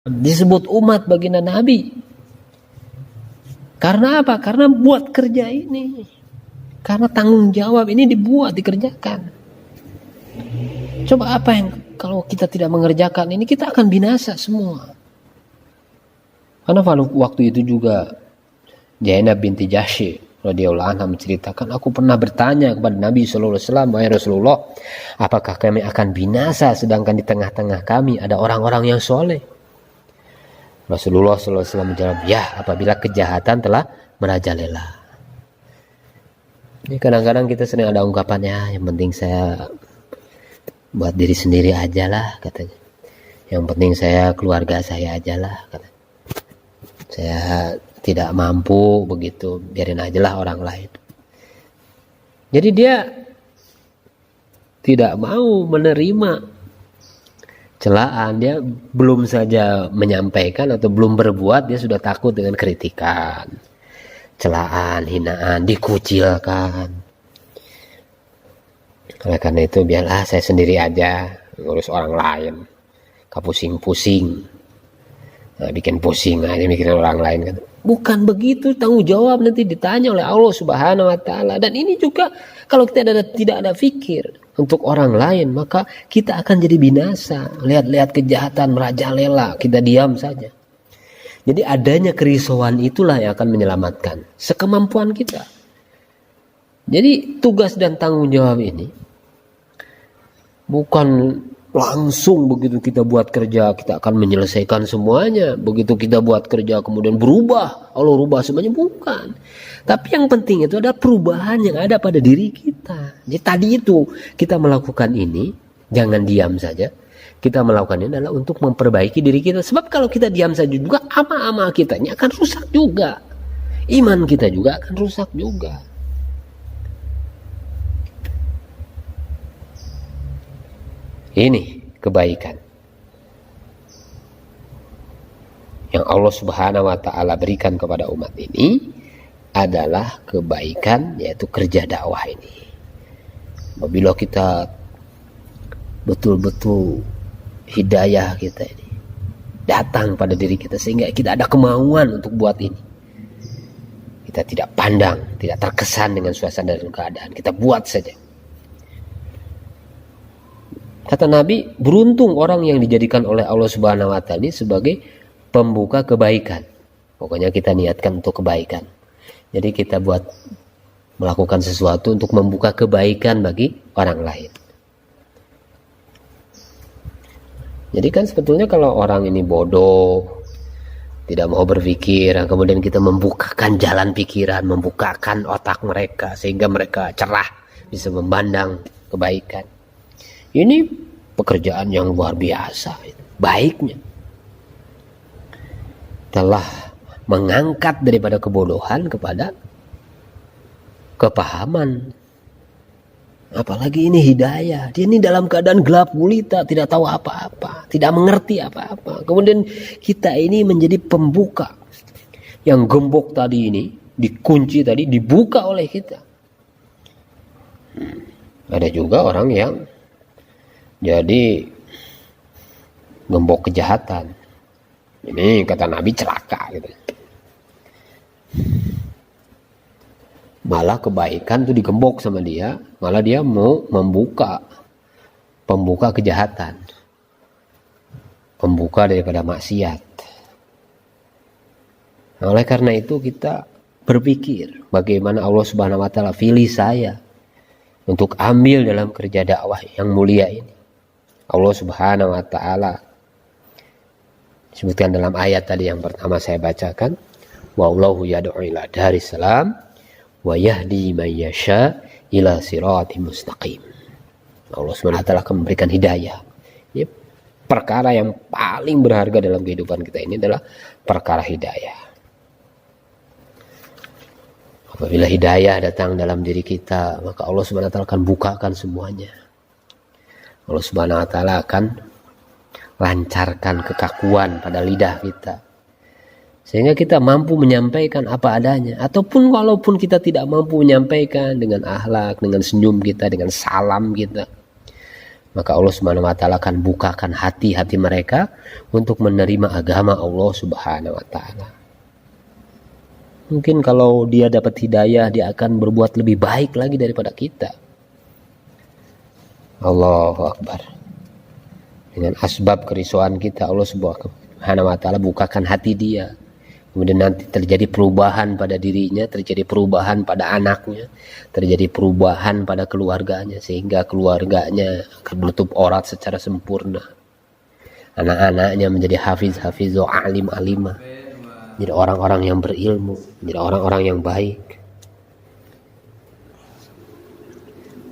disebut umat baginda Nabi. Karena apa? Karena buat kerja ini. Karena tanggung jawab ini dibuat, dikerjakan. Coba apa yang kalau kita tidak mengerjakan ini, kita akan binasa semua. Karena waktu itu juga Zainab binti Jahsy radhiyallahu anha menceritakan, aku pernah bertanya kepada Nabi sallallahu alaihi wasallam, wahai Rasulullah, apakah kami akan binasa sedangkan di tengah-tengah kami ada orang-orang yang soleh? Rasulullah sallallahu alaihi wasallam menjawab, ya, apabila kejahatan telah merajalela. Ini kadang-kadang kita sering ada ungkapannya, yang penting saya buat diri sendiri aja lah, katanya. Yang penting saya keluarga saya aja lah, katanya. Saya tidak mampu begitu, biarin aja lah orang lain. Jadi dia tidak mau menerima celaan, dia belum saja menyampaikan atau belum berbuat, dia sudah takut dengan kritikan, celaan, hinaan, dikucilkan. Oleh karena itu biarlah saya sendiri aja ngurus orang lain, kapusing-pusing, nah, bikin pusing aja mikirin orang lain kan. Bukan begitu, tanggung jawab nanti ditanya oleh Allah Subhanahu wa taala. Dan ini juga kalau kita tidak ada fikir untuk orang lain, maka kita akan jadi binasa. Lihat-lihat kejahatan merajalela, kita diam saja. Jadi adanya kerisauan itulah yang akan menyelamatkan sekemampuan kita. Jadi tugas dan tanggung jawab ini bukan langsung begitu kita buat kerja kita akan menyelesaikan semuanya. Begitu kita buat kerja kemudian berubah, Allah rubah semuanya, bukan. Tapi yang penting itu ada perubahan yang ada pada diri kita. Jadi tadi itu kita melakukan ini, jangan diam saja. Kita melakukan ini adalah untuk memperbaiki diri kita. Sebab kalau kita diam saja juga, amal-amal kitanya akan rusak juga. Iman kita juga akan rusak juga. Ini kebaikan yang Allah Subhanahu wa taala berikan kepada umat ini adalah kebaikan, yaitu kerja dakwah ini. Apabila kita betul-betul hidayah kita ini datang pada diri kita sehingga kita ada kemauan untuk buat ini, kita tidak pandang, tidak terkesan dengan suasana dan keadaan, kita buat saja. Kata Nabi, beruntung orang yang dijadikan oleh Allah Subhanahu wa taala ini sebagai pembuka kebaikan. Pokoknya kita niatkan untuk kebaikan. Jadi kita buat melakukan sesuatu untuk membuka kebaikan bagi orang lain. Jadi kan sebetulnya kalau orang ini bodoh, tidak mau berpikir, kemudian kita membukakan jalan pikiran, membukakan otak mereka sehingga mereka cerah, bisa memandang kebaikan. Ini pekerjaan yang luar biasa, baiknya. Telah mengangkat daripada kebodohan kepada kepahaman. Apalagi ini hidayah. Dia ini dalam keadaan gelap gulita, tidak tahu apa-apa, tidak mengerti apa-apa. Kemudian kita ini menjadi pembuka. Yang gembok tadi ini, dikunci tadi, dibuka oleh kita. Ada juga orang yang jadi gembok kejahatan. Ini kata Nabi celaka gitu. Malah kebaikan tuh digembok sama dia, malah dia mau pembuka kejahatan, pembuka daripada maksiat. Nah, oleh karena itu kita berpikir bagaimana Allah Subhanahu wa taala pilih saya untuk ambil dalam kerja dakwah yang mulia ini. Allah Subhanahu wa taala disebutkan dalam ayat tadi yang pertama saya bacakan, wallahu yad'u ila daris salam wa yahdi man yasha ila siratim mustaqim. Allah Subhanahu wa taala akan memberikan hidayah. Ya, perkara yang paling berharga dalam kehidupan kita ini adalah perkara hidayah. Apabila hidayah datang dalam diri kita, maka Allah Subhanahu wa taala akan bukakan semuanya. Allah Subhanahu wa taala akan lancarkan kekakuan pada lidah kita sehingga kita mampu menyampaikan apa adanya, ataupun walaupun kita tidak mampu menyampaikan dengan akhlak, dengan senyum kita, dengan salam kita, maka Allah Subhanahu wa taala akan bukakan hati-hati mereka untuk menerima agama Allah Subhanahu wa taala. Mungkin kalau dia dapat hidayah, dia akan berbuat lebih baik lagi daripada kita. Allahu Akbar. Dengan asbab kerisauan kita, Allah Subhanahu wa taala bukakan hati dia. Kemudian nanti terjadi perubahan pada dirinya, terjadi perubahan pada anaknya, terjadi perubahan pada keluarganya, sehingga keluarganya akan menutup aurat secara sempurna. Anak-anaknya menjadi hafiz-hafizah, alim-alimah, jadi orang-orang yang berilmu, jadi orang-orang yang baik.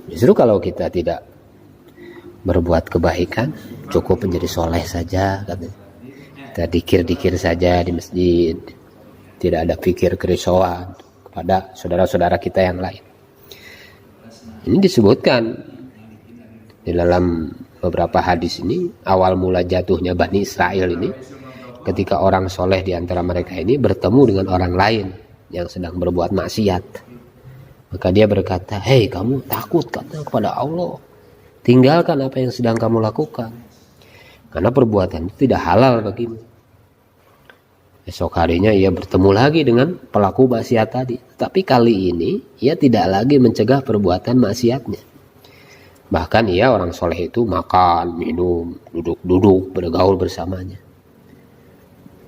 Justru kalau kita tidak berbuat kebaikan, cukup menjadi soleh saja, katanya. Kita dikir-dikir saja di masjid, tidak ada pikir kerisauan kepada saudara-saudara kita yang lain. Ini disebutkan di dalam beberapa hadis ini, awal mula jatuhnya Bani Israel ini, ketika orang soleh di antara mereka ini bertemu dengan orang lain yang sedang berbuat maksiat. Maka dia berkata, hei kamu takut kepada Allah, tinggalkan apa yang sedang kamu lakukan, karena perbuatan itu tidak halal bagimu. Esok harinya ia bertemu lagi dengan pelaku maksiat tadi. Tapi kali ini ia tidak lagi mencegah perbuatan maksiatnya. Bahkan ia orang soleh itu makan, minum, duduk-duduk, bergaul bersamanya.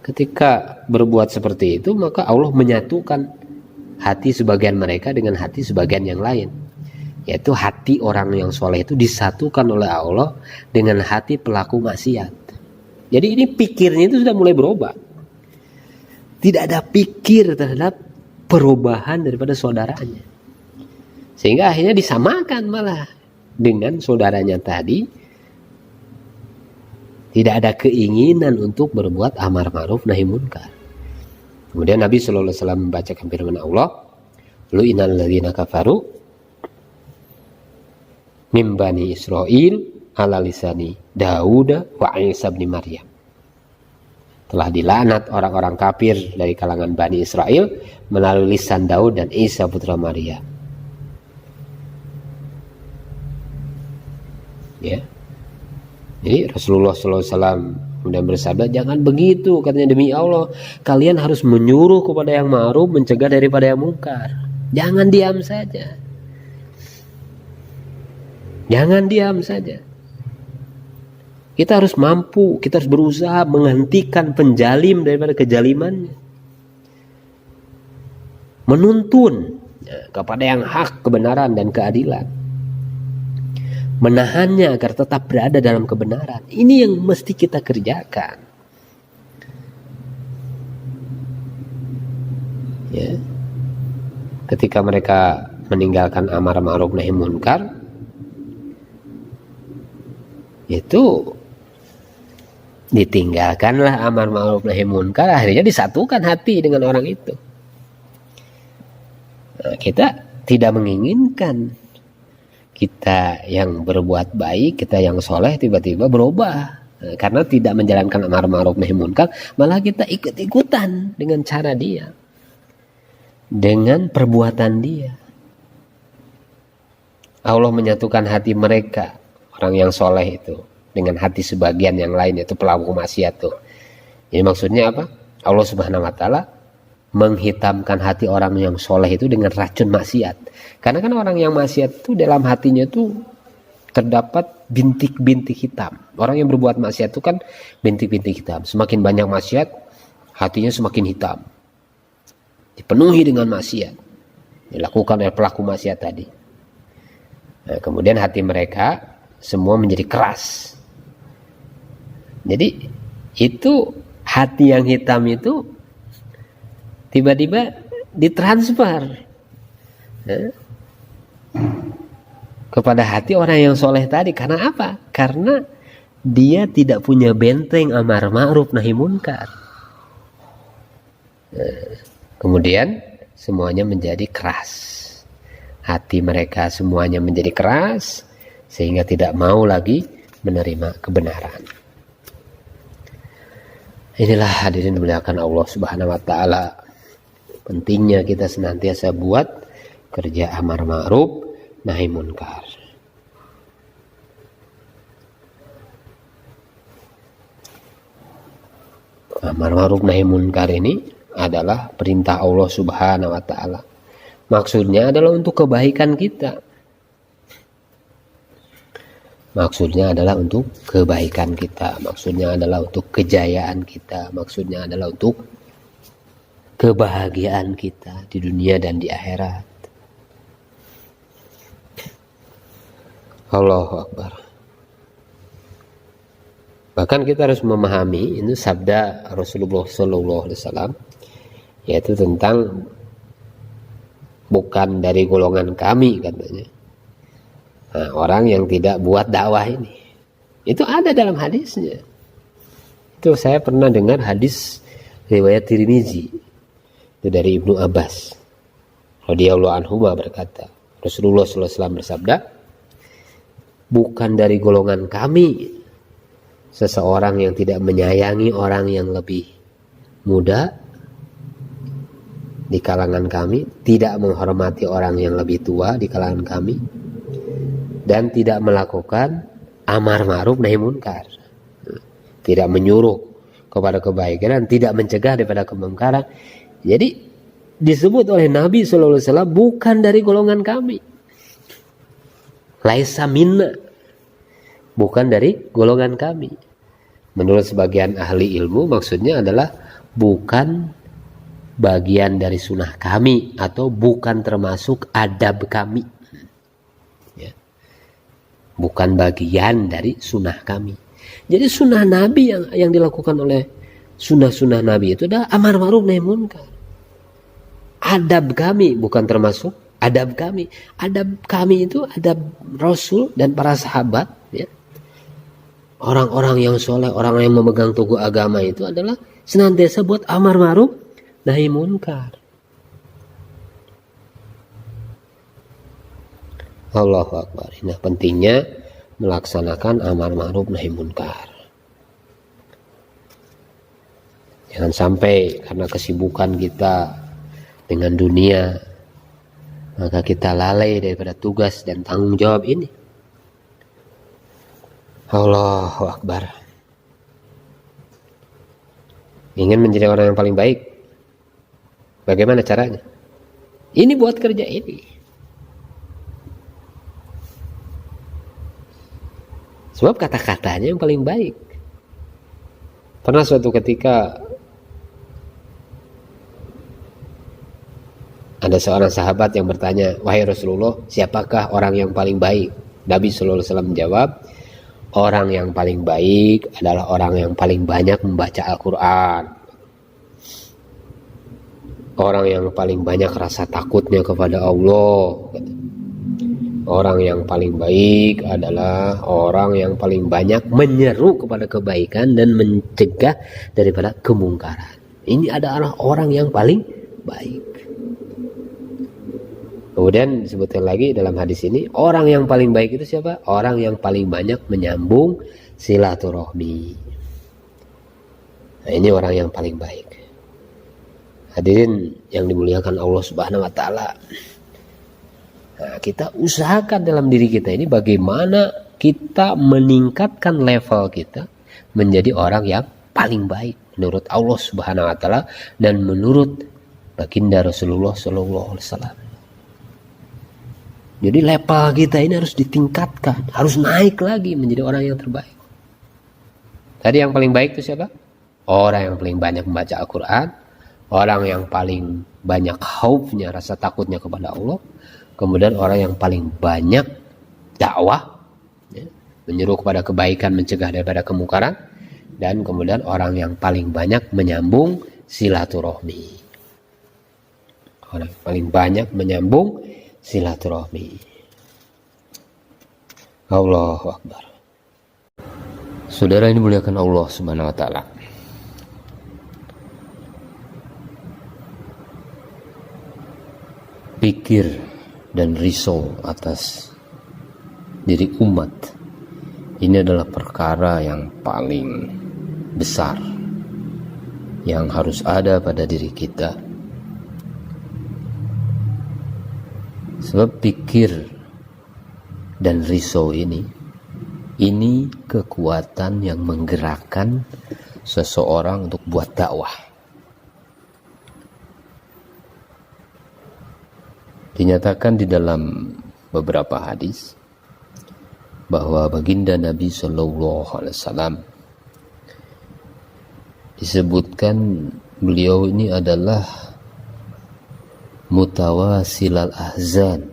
Ketika berbuat seperti itu, maka Allah menyatukan hati sebagian mereka dengan hati sebagian yang lain. Yaitu hati orang yang soleh itu disatukan oleh Allah dengan hati pelaku maksiat. Jadi ini pikirnya itu sudah mulai berubah. Tidak ada pikir terhadap perubahan daripada saudaranya. Sehingga akhirnya disamakan malah dengan saudaranya tadi. Tidak ada keinginan untuk berbuat amar ma'ruf nahi munkar. Kemudian Nabi SAW membacakan firman Allah, lu'inal ladzina kafaru min bani Israil ala lisani Dauda wa Isa bin Maryam. Telah dilaknat orang-orang kafir dari kalangan Bani Israel melalui lisan Daud dan Isa putra Maria. Ya. Jadi Rasulullah SAW kemudian bersabda, jangan begitu, katanya, demi Allah kalian harus menyuruh kepada yang ma'ruf, mencegah daripada yang mungkar. Jangan diam saja. Jangan diam saja. Kita harus mampu, kita harus berusaha menghentikan penjalim daripada kejalimannya. Menuntun kepada yang hak, kebenaran dan keadilan. Menahannya agar tetap berada dalam kebenaran. Ini yang mesti kita kerjakan. Ya. Ketika mereka meninggalkan amar ma'ruf nahi munkar, itu ditinggalkanlah amar ma'ruf nahi munkar, akhirnya disatukan hati dengan orang itu. Nah, kita tidak menginginkan kita yang berbuat baik, kita yang soleh tiba-tiba berubah. Nah, karena tidak menjalankan amar ma'ruf nahi munkar, malah kita ikut-ikutan dengan cara dia, dengan perbuatan dia. Allah menyatukan hati mereka, orang yang soleh itu, dengan hati sebagian yang lain, yaitu pelaku maksiat tuh. Jadi maksudnya apa? Allah Subhanahu wa taala menghitamkan hati orang yang soleh itu dengan racun maksiat. Karena kan orang yang maksiat itu dalam hatinya itu terdapat bintik-bintik hitam. Orang yang berbuat maksiat itu kan bintik-bintik hitam. Semakin banyak maksiat, hatinya semakin hitam. Dipenuhi dengan maksiat. Dilakukan oleh pelaku maksiat tadi. Nah, kemudian hati mereka semua menjadi keras. Jadi itu hati yang hitam itu tiba-tiba ditransfer kepada hati orang yang soleh tadi. Karena apa? Karena dia tidak punya benteng amar ma'ruf nahi munkar. Kemudian semuanya menjadi keras. Hati mereka semuanya menjadi keras, sehingga tidak mau lagi menerima kebenaran. Inilah hadirin dimuliakan Allah Subhanahu wa taala, pentingnya kita senantiasa buat kerja amar ma'ruf nahi munkar. Amar ma'ruf nahi munkar ini adalah perintah Allah Subhanahu wa taala. Maksudnya adalah untuk kebaikan kita. Maksudnya adalah untuk kebaikan kita. Maksudnya adalah untuk kejayaan kita. Maksudnya adalah untuk kebahagiaan kita di dunia dan di akhirat. Allahu Akbar. Bahkan kita harus memahami ini sabda Rasulullah SAW, yaitu tentang bukan dari golongan kami katanya. Nah, orang yang tidak buat dakwah ini, itu ada dalam hadisnya. Itu saya pernah dengar hadis riwayat Tirmizi itu dari Ibnu Abbas radhiyallahu anhu berkata, Rasulullah SAW bersabda, bukan dari golongan kami seseorang yang tidak menyayangi orang yang lebih muda di kalangan kami, tidak menghormati orang yang lebih tua di kalangan kami, dan tidak melakukan amar ma'ruf nahi munkar, tidak menyuruh kepada kebaikan dan tidak mencegah daripada kemungkaran. Jadi disebut oleh Nabi SAW bukan dari golongan kami, laisa minna, bukan dari golongan kami. Menurut sebagian ahli ilmu maksudnya adalah bukan bagian dari sunnah kami atau bukan termasuk adab kami, ya. Bukan bagian dari sunnah kami. Jadi sunnah Nabi yang dilakukan oleh sunnah Nabi itu adalah amar ma'ruf nahi munkar. Adab kami bukan termasuk adab kami. Adab kami itu adab Rasul dan para sahabat, ya. Orang-orang yang soleh, orang yang memegang teguh agama itu adalah senantiasa buat amar ma'ruf nahi munkar. Allahu Akbar. Nah, pentingnya melaksanakan amar ma'ruf nahi munkar. Jangan sampai karena kesibukan kita dengan dunia maka kita lalai daripada tugas dan tanggung jawab ini. Allahu Akbar. Ingin menjadi orang yang paling baik, bagaimana caranya? Ini buat kerja ini. Sebab kata-katanya yang paling baik. Pernah suatu ketika ada seorang sahabat yang bertanya, wahai Rasulullah, siapakah orang yang paling baik? Nabi SAW menjawab, orang yang paling baik adalah orang yang paling banyak membaca Al-Quran. Orang yang paling banyak rasa takutnya kepada Allah. Orang yang paling baik adalah orang yang paling banyak menyeru kepada kebaikan dan mencegah daripada kemungkaran. Ini adalah orang yang paling baik. Kemudian disebutkan lagi dalam hadis ini, orang yang paling baik itu siapa? Orang yang paling banyak menyambung silaturahmi. Nah, ini orang yang paling baik. Hadirin yang dimuliakan Allah Subhanahu wa taala. Nah, kita usahakan dalam diri kita ini bagaimana kita meningkatkan level kita menjadi orang yang paling baik menurut Allah Subhanahu wa taala dan menurut baginda Rasulullah sallallahu alaihi wasallam. Jadi level kita ini harus ditingkatkan, harus naik lagi menjadi orang yang terbaik. Tadi yang paling baik itu siapa? Orang yang paling banyak membaca Al-Quran, orang yang paling banyak khaufnya, rasa takutnya kepada Allah, kemudian orang yang paling banyak dakwah, ya, menyuruh kepada kebaikan, mencegah daripada kemungkaran, dan kemudian orang yang paling banyak menyambung silaturahmi. Orang yang paling banyak menyambung silaturahmi. Allahu Akbar. Saudara ini muliakan Allah Subhanahu wa taala. Pikir dan risau atas diri umat ini adalah perkara yang paling besar yang harus ada pada diri kita. Sebab pikir dan risau ini kekuatan yang menggerakkan seseorang untuk buat dakwah. Dinyatakan di dalam beberapa hadis bahwa baginda Nabi Shallallahu Alaihi Wasallam disebutkan beliau ini adalah mutawasilal ahzan,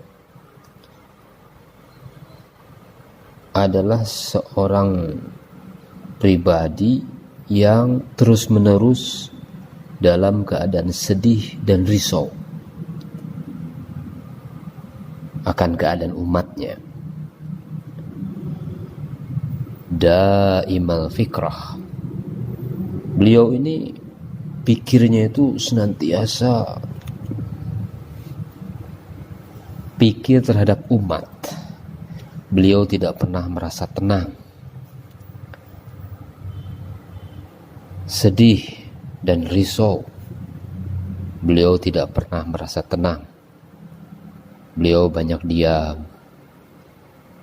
adalah seorang pribadi yang terus-menerus dalam keadaan sedih dan risau akan keadaan umatnya. Daimal fikrah, beliau ini pikirnya itu senantiasa pikir terhadap umat. Beliau tidak pernah merasa tenang, sedih dan risau. Beliau tidak pernah merasa tenang. Beliau banyak diam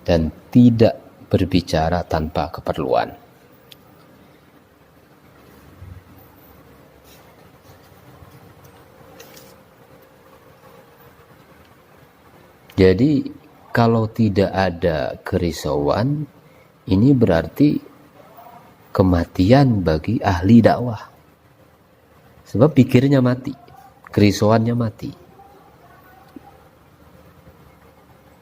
dan tidak berbicara tanpa keperluan. Jadi kalau tidak ada kerisauan, ini berarti kematian bagi ahli dakwah. Sebab pikirnya mati, kerisauannya mati.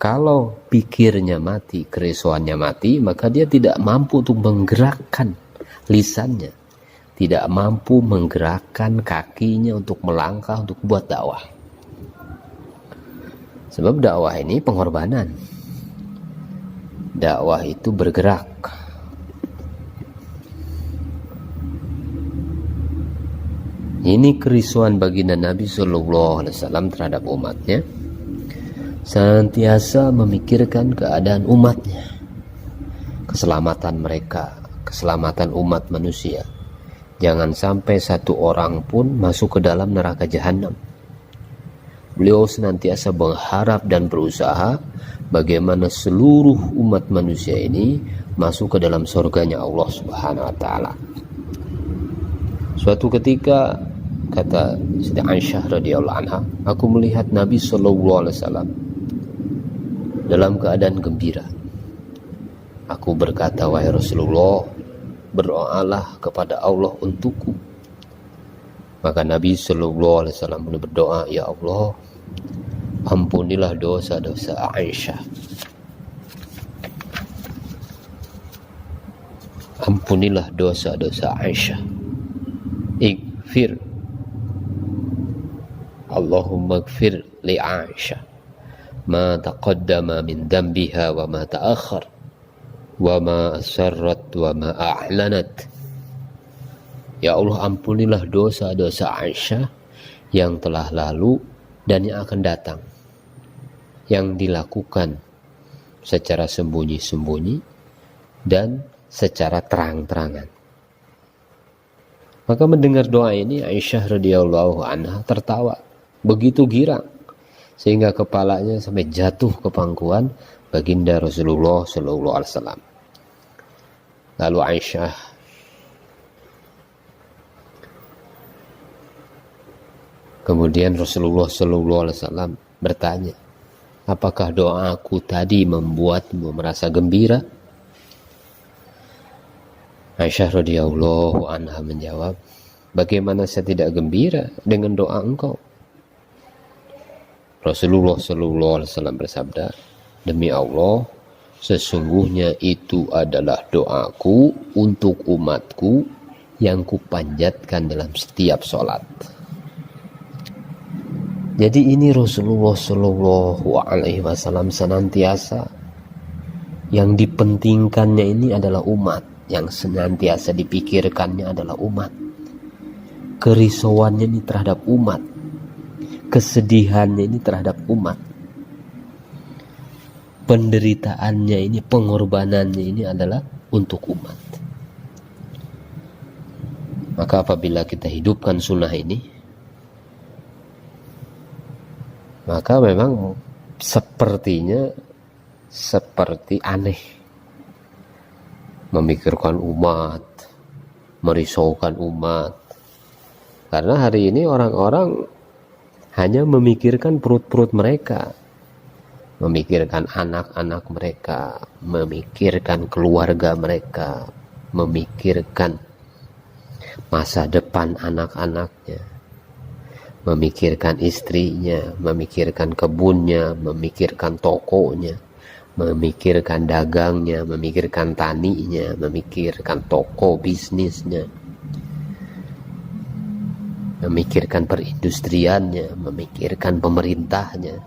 Kalau pikirnya mati, kerisauannya mati, maka dia tidak mampu untuk menggerakkan lisannya, tidak mampu menggerakkan kakinya untuk melangkah, untuk buat dakwah. Sebab dakwah ini pengorbanan. Dakwah itu bergerak. Ini kerisauan baginda Nabi Sallallahu Alaihi Wasallam terhadap umatnya. Senantiasa memikirkan keadaan umatnya, keselamatan mereka, keselamatan umat manusia. Jangan sampai satu orang pun masuk ke dalam neraka jahanam. Beliau senantiasa berharap dan berusaha bagaimana seluruh umat manusia ini masuk ke dalam surganya Allah Subhanahu wa taala. Suatu ketika, kata Siti Aisyah radhiyallahu anha, aku melihat Nabi sallallahu alaihi wasallam dalam keadaan gembira. Aku berkata, wahai Rasulullah, berdoalah kepada Allah untukku. Maka Nabi sallallahu alaihi wasallam berdoa, ya Allah, ampunilah dosa-dosa Aisyah. Ampunilah dosa-dosa Aisyah. Ighfir, Allahumma ighfir li Aisyah ma taqaddama min dambiha wa ma ta'akhkhar wa ma asarrat wa ma a'lanat. Ya Allah, ampunilah dosa-dosa Aisyah yang telah lalu dan yang akan datang, yang dilakukan secara sembunyi-sembunyi dan secara terang-terangan. Maka mendengar doa ini, Aisyah radhiyallahu anha tertawa begitu girang sehingga kepalanya sampai jatuh ke pangkuan baginda Rasulullah sallallahu alaihi wasallam. Lalu Aisyah kemudian Rasulullah sallallahu alaihi wasallam bertanya, apakah doaku tadi membuatmu merasa gembira? Aisyah radhiyallahu anha menjawab, bagaimana saya tidak gembira dengan doa engkau? Rasulullah sallallahu alaihi wasallam bersabda, demi Allah, sesungguhnya itu adalah doaku untuk umatku yang kupanjatkan dalam setiap sholat. Jadi ini Rasulullah sallallahu alaihi wasallam senantiasa yang dipentingkannya ini adalah umat, yang senantiasa dipikirkannya adalah umat. Kerisauannya ini terhadap umat, kesedihannya ini terhadap umat, penderitaannya ini, pengorbanannya ini adalah untuk umat. Maka apabila kita hidupkan sunnah ini, maka memang sepertinya seperti aneh memikirkan umat, merisaukan umat. Karena hari ini orang-orang hanya memikirkan perut-perut mereka, memikirkan anak-anak mereka, memikirkan keluarga mereka, memikirkan masa depan anak-anaknya, memikirkan istrinya, memikirkan kebunnya, memikirkan tokonya, memikirkan dagangnya, memikirkan taninya, memikirkan toko bisnisnya, memikirkan perindustriannya, memikirkan pemerintahnya.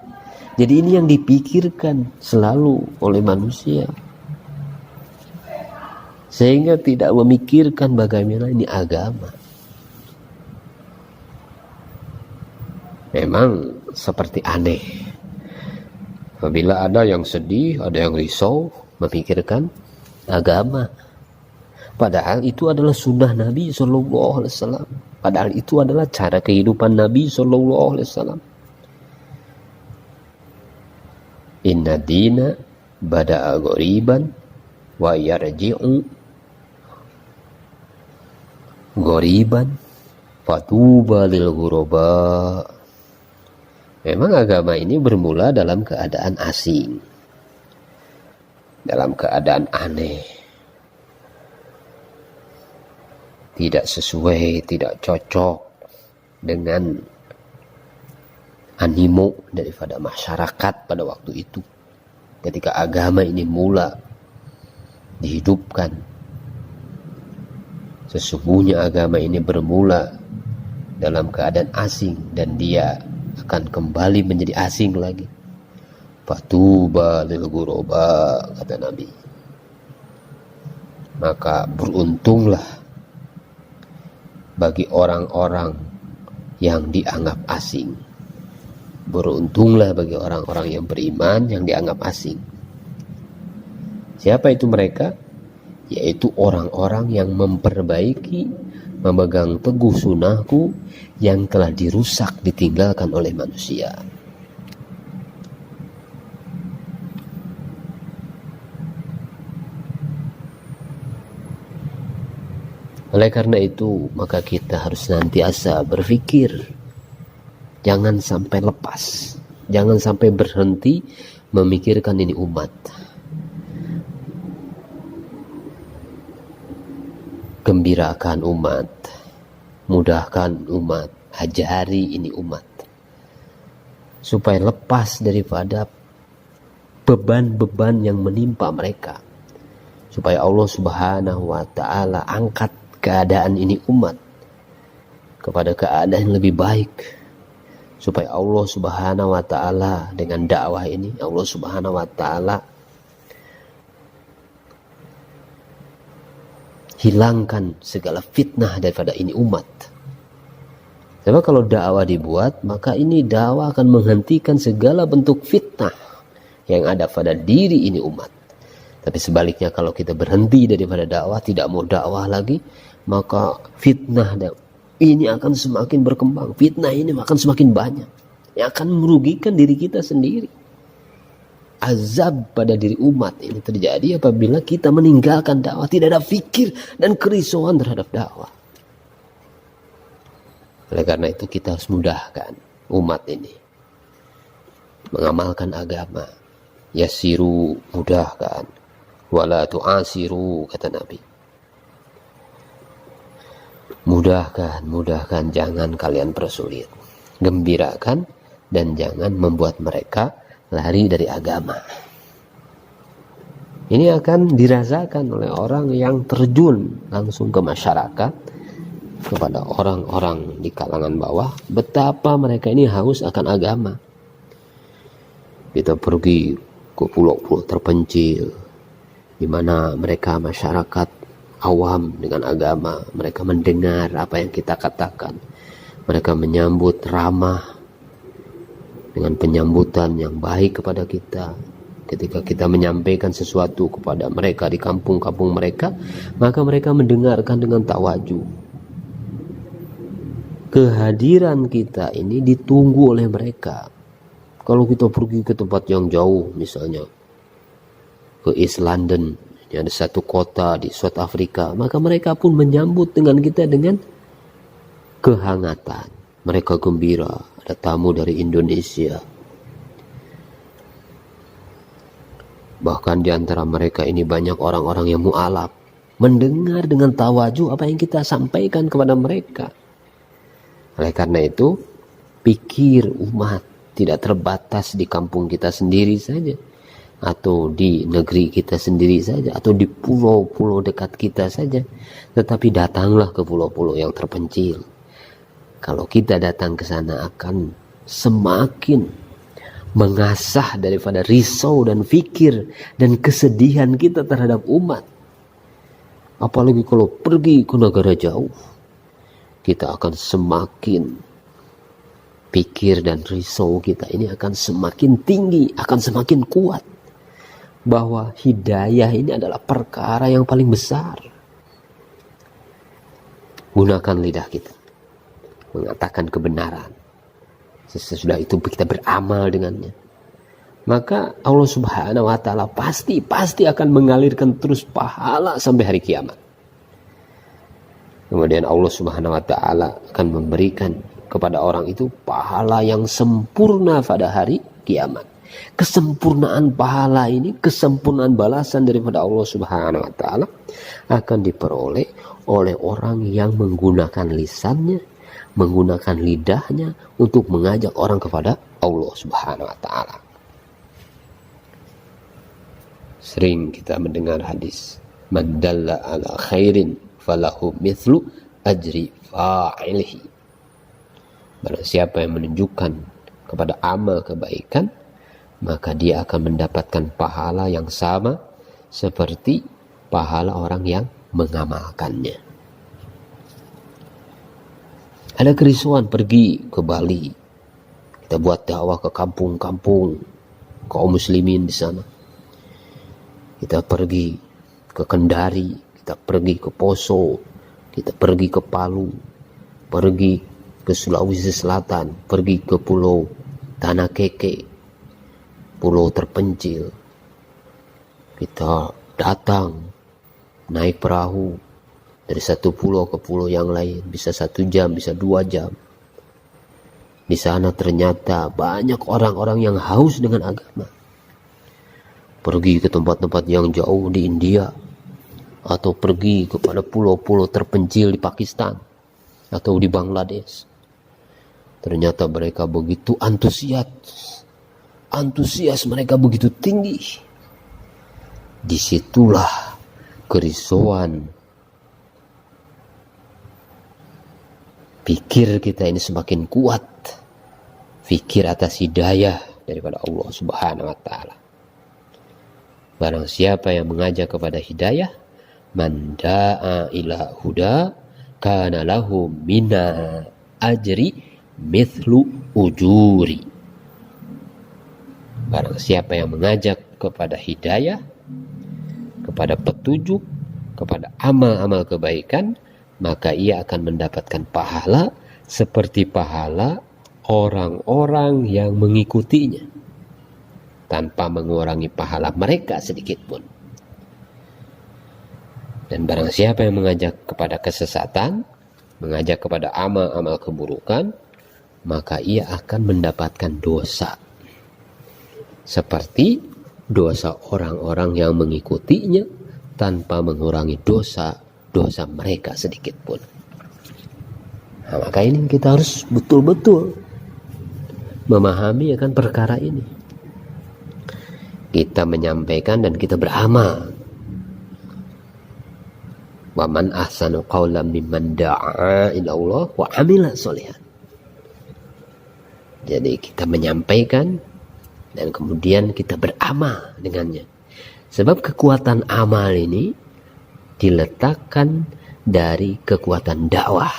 Jadi ini yang dipikirkan selalu oleh manusia, sehingga tidak memikirkan bagaimana ini agama. Memang seperti aneh apabila ada yang sedih, ada yang risau memikirkan agama, padahal itu adalah sunnah Nabi SAW. Padahal itu adalah cara kehidupan Nabi SAW. Inna dina bada'a ghoriban wa yarji'u ghoriban fatuba lil ghuraba. Memang agama ini bermula dalam keadaan asing, dalam keadaan aneh, tidak sesuai, tidak cocok dengan animo daripada masyarakat pada waktu itu. Ketika agama ini mula dihidupkan, sesungguhnya agama ini bermula dalam keadaan asing dan dia akan kembali menjadi asing lagi. Fatuba lil ghuraba, kata Nabi. Maka beruntunglah bagi orang-orang yang dianggap asing. Beruntunglah bagi orang-orang yang beriman yang dianggap asing. Siapa itu mereka? Yaitu orang-orang yang memperbaiki, memegang teguh sunnahku yang telah dirusak, ditinggalkan oleh manusia. Oleh karena itu, maka kita harus senantiasa berpikir, jangan sampai lepas, jangan sampai berhenti memikirkan ini umat. Gembirakan umat, mudahkan umat, ajari ini umat, supaya lepas daripada beban-beban yang menimpa mereka, supaya Allah Subhanahu wa Ta'ala angkat keadaan ini umat kepada keadaan yang lebih baik, supaya Allah Subhanahu wa Ta'ala dengan dakwah ini, Allah Subhanahu wa Ta'ala hilangkan segala fitnah daripada ini umat. Sebab kalau dakwah dibuat, maka ini dakwah akan menghentikan segala bentuk fitnah yang ada pada diri ini umat. Tapi sebaliknya, kalau kita berhenti daripada dakwah, tidak mau dakwah lagi, maka fitnah ini akan semakin berkembang. Fitnah ini akan semakin banyak, yang akan merugikan diri kita sendiri. Azab pada diri umat ini terjadi apabila kita meninggalkan dakwah, tidak ada fikir dan kerisauan terhadap dakwah. Oleh karena itu kita harus mudahkan umat ini mengamalkan agama. Yasiru, mudahkan, wala tu'asiru, kata Nabi. Mudahkan, jangan kalian persulit. Gembirakan dan jangan membuat mereka lari dari agama. Ini akan dirasakan oleh orang yang terjun langsung ke masyarakat, kepada orang-orang di kalangan bawah, betapa mereka ini haus akan agama. Kita pergi ke pulau-pulau terpencil, di mana mereka masyarakat awam dengan agama, mereka mendengar apa yang kita katakan, mereka menyambut ramah dengan penyambutan yang baik kepada kita. Ketika kita menyampaikan sesuatu kepada mereka di kampung-kampung mereka, maka mereka mendengarkan dengan tawajuh. Kehadiran kita ini ditunggu oleh mereka. Kalau kita pergi ke tempat yang jauh, misalnya ke East London, Ini ada satu kota di South Africa, maka mereka pun menyambut dengan kita dengan kehangatan. Mereka gembira, ada tamu dari Indonesia. Bahkan di antara mereka ini banyak orang-orang yang mu'alaf, mendengar dengan tawajuh apa yang kita sampaikan kepada mereka. Oleh karena itu, pikir umat tidak terbatas di kampung kita sendiri saja, atau di negeri kita sendiri saja, atau di pulau-pulau dekat kita saja, tetapi datanglah ke pulau-pulau yang terpencil. Kalau kita datang ke sana akan semakin mengasah daripada risau dan fikir dan kesedihan kita terhadap umat. Apalagi kalau pergi ke negara jauh, kita akan semakin pikir dan risau kita ini akan semakin tinggi, akan semakin kuat. Bahwa hidayah ini adalah perkara yang paling besar. Gunakan lidah kita mengatakan kebenaran. Sesudah itu kita beramal dengannya. Maka Allah Subhanahu wa taala pasti akan mengalirkan terus pahala sampai hari kiamat. Kemudian Allah Subhanahu wa taala akan memberikan kepada orang itu pahala yang sempurna pada hari kiamat. Kesempurnaan pahala ini, kesempurnaan balasan daripada Allah Subhanahu wa taala akan diperoleh oleh orang yang menggunakan lisannya, menggunakan lidahnya untuk mengajak orang kepada Allah Subhanahu wa taala. Sering kita mendengar hadis, man dalla ala khairin falahu mithlu ajri fa'ilihi. Barang siapa yang menunjukkan kepada amal kebaikan, maka dia akan mendapatkan pahala yang sama seperti pahala orang yang mengamalkannya. Ada kerisauan pergi ke Bali, kita buat dakwah ke kampung-kampung kaum muslimin di sana. Kita pergi ke Kendari, kita pergi ke Poso, kita pergi ke Palu, pergi ke Sulawesi Selatan, pergi ke Pulau Tanah Keke, pulau terpencil. Kita datang naik perahu dari satu pulau ke pulau yang lain, bisa 1 jam, bisa 2 jam. Di sana ternyata banyak orang-orang yang haus dengan agama. Pergi ke tempat-tempat yang jauh di India, atau pergi kepada pulau-pulau terpencil di Pakistan atau di Bangladesh. Ternyata mereka begitu antusias mereka begitu tinggi. Disitulah kerisauan pikir kita ini semakin kuat, fikir atas hidayah daripada Allah Subhanahu wa taala. Barang siapa yang mengajak kepada hidayah, man da'a ila huda kana lahu mina ajri mithlu ujuri. Barang siapa yang mengajak kepada hidayah, kepada petunjuk, kepada amal-amal kebaikan, maka ia akan mendapatkan pahala seperti pahala orang-orang yang mengikutinya, tanpa mengurangi pahala mereka sedikit pun. Dan barang siapa yang mengajak kepada kesesatan, mengajak kepada amal-amal keburukan, maka ia akan mendapatkan dosa seperti dosa orang-orang yang mengikutinya, tanpa mengurangi dosa mereka sedikit pun. Nah, maka ini kita harus betul-betul memahami akan perkara ini. Kita menyampaikan dan kita beramal. Wa man ahsanu qawlan mimman da'a ila Allah wa amila sholihan. Jadi kita menyampaikan dan kemudian kita beramal dengannya. Sebab kekuatan amal ini diletakkan dari kekuatan dakwah,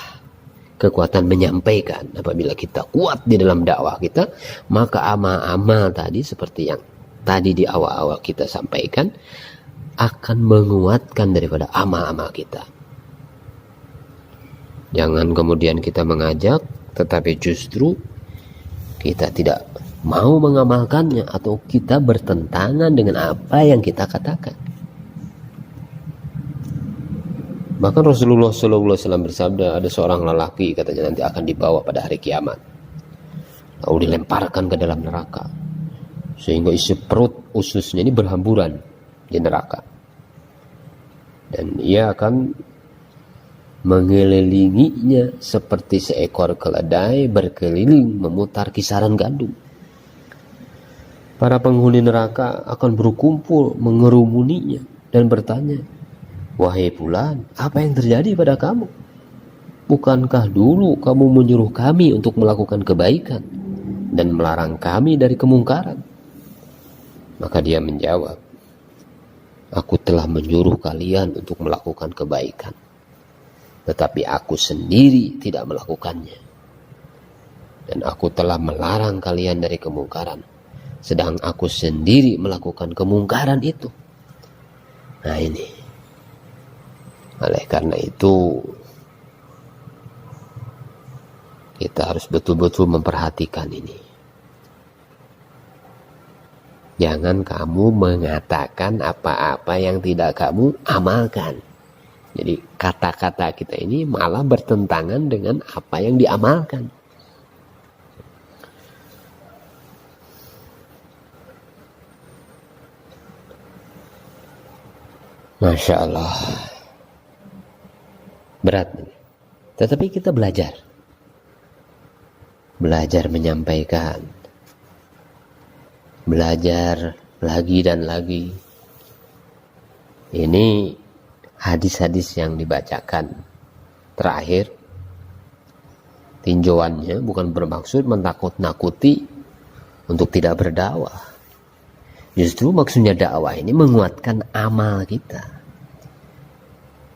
kekuatan menyampaikan. Apabila kita kuat di dalam dakwah kita, maka amal-amal tadi seperti yang tadi di awal-awal kita sampaikan akan menguatkan daripada amal-amal kita. Jangan kemudian kita mengajak tetapi justru kita tidak mau mengamalkannya, atau kita bertentangan dengan apa yang kita katakan. Bahkan Rasulullah SAW bersabda, ada seorang lelaki katanya nanti akan dibawa pada hari kiamat, lalu dilemparkan ke dalam neraka, sehingga isi perut ususnya ini berhamburan di neraka, dan ia akan mengelilinginya seperti seekor keledai berkeliling memutar kisaran gandum. Para penghuni neraka akan berkumpul mengerumuninya dan bertanya, "Wahai fulan, apa yang terjadi pada kamu? Bukankah dulu kamu menyuruh kami untuk melakukan kebaikan dan melarang kami dari kemungkaran?" Maka dia menjawab, "Aku telah menyuruh kalian untuk melakukan kebaikan, tetapi aku sendiri tidak melakukannya. Dan aku telah melarang kalian dari kemungkaran, sedang aku sendiri melakukan kemungkaran itu." Nah ini, oleh karena itu kita harus betul-betul memperhatikan ini. Jangan kamu mengatakan apa-apa yang tidak kamu amalkan. Jadi kata-kata kita ini malah bertentangan dengan apa yang diamalkan. Masya Allah, berat. Tetapi kita belajar menyampaikan, belajar lagi dan lagi. Ini hadis-hadis yang dibacakan terakhir, tinjauannya bukan bermaksud menakut-nakuti untuk tidak berdakwah. Justru maksudnya dakwah ini menguatkan amal kita.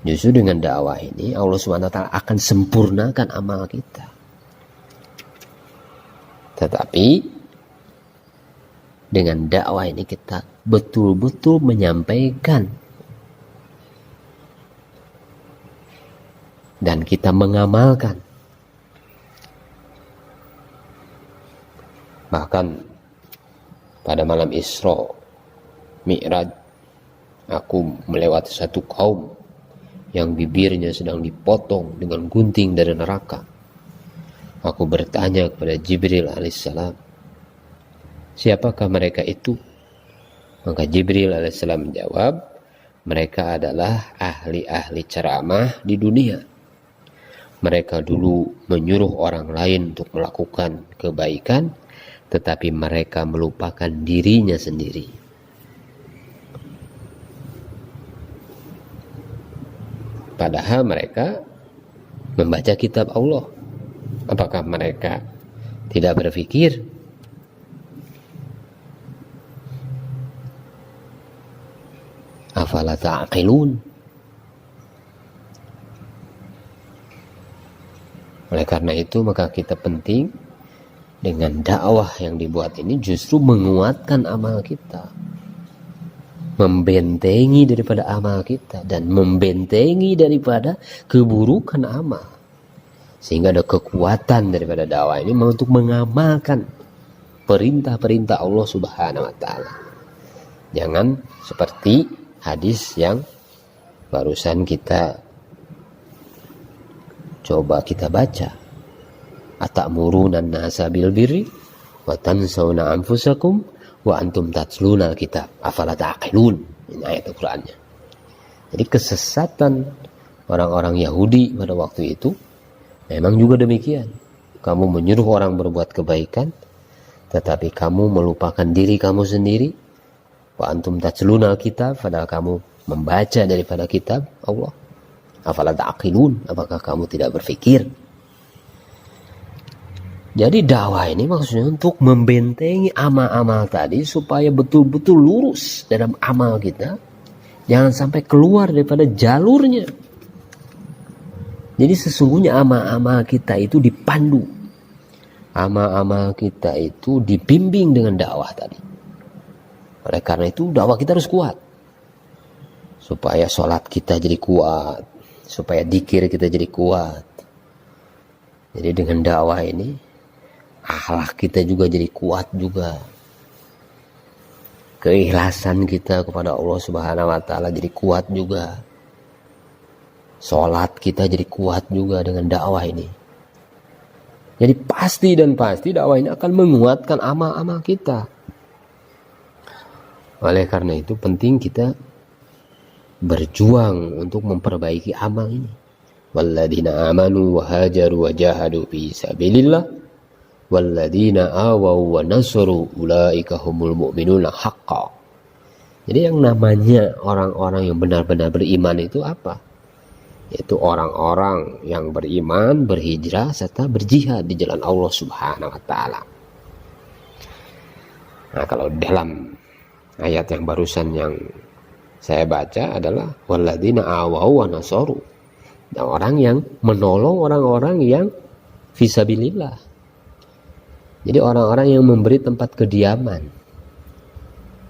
Justru dengan dakwah ini Allah SWT akan sempurnakan amal kita. Tetapi dengan dakwah ini kita betul-betul menyampaikan dan kita mengamalkan. Bahkan pada malam Isra Mi'raj, aku melewati satu kaum yang bibirnya sedang dipotong dengan gunting dari neraka. Aku bertanya kepada Jibril alaihissalam, "Siapakah mereka itu?" Maka Jibril alaihissalam menjawab, "Mereka adalah ahli-ahli ceramah di dunia. Mereka dulu menyuruh orang lain untuk melakukan kebaikan, tetapi mereka melupakan dirinya sendiri." Padahal mereka membaca kitab Allah. Apakah mereka tidak berpikir? Afala ta'qilun? Oleh karena itu maka kita penting dengan dakwah yang dibuat ini justru menguatkan amal kita, membentengi daripada amal kita dan membentengi daripada keburukan amal, sehingga ada kekuatan daripada dakwah ini untuk mengamalkan perintah-perintah Allah Subhanahu wa taala. Jangan seperti hadis yang barusan kita coba kita baca, "Atamuruna an-nasa bil birri wa tansawna anfusakum wa antum tatluna al-kitab afala ta'qilun." Ini ayat Al-Qur'annya. Jadi kesesatan orang-orang Yahudi pada waktu itu memang juga demikian. Kamu menyuruh orang berbuat kebaikan, tetapi kamu melupakan diri kamu sendiri. Wa antum tatluna al-kitab, padahal kamu membaca daripada kitab Allah. Afala ta'qilun, apakah kamu tidak berpikir? Jadi dakwah ini maksudnya untuk membentengi amal-amal tadi supaya betul-betul lurus dalam amal kita, jangan sampai keluar daripada jalurnya. Jadi sesungguhnya amal-amal kita itu dipandu, amal-amal kita itu dibimbing dengan dakwah tadi. Oleh karena itu dakwah kita harus kuat, supaya sholat kita jadi kuat, supaya dzikir kita jadi kuat. Jadi dengan dakwah ini akhlak kita juga jadi kuat juga, keikhlasan kita kepada Allah Subhanahu wa taala jadi kuat juga. Sholat kita jadi kuat juga dengan dakwah ini. Jadi pasti dan pasti dakwah ini akan menguatkan amal-amal kita. Oleh karena itu penting kita berjuang untuk memperbaiki amal ini. Walladzina amanu wa hajaru wa jahadu fi sabilillah walladzina awaw wa nasaru ulaika humul mu'minuna haqqan. Jadi yang namanya orang-orang yang benar-benar beriman itu apa? Yaitu orang-orang yang beriman, berhijrah, serta berjihad di jalan Allah Subhanahu wa Ta'ala. Nah, kalau dalam ayat yang barusan yang saya baca adalah walladzina awaw wa nasaru. Nah, orang yang menolong orang-orang yang fisabilillah. Jadi orang-orang yang memberi tempat kediaman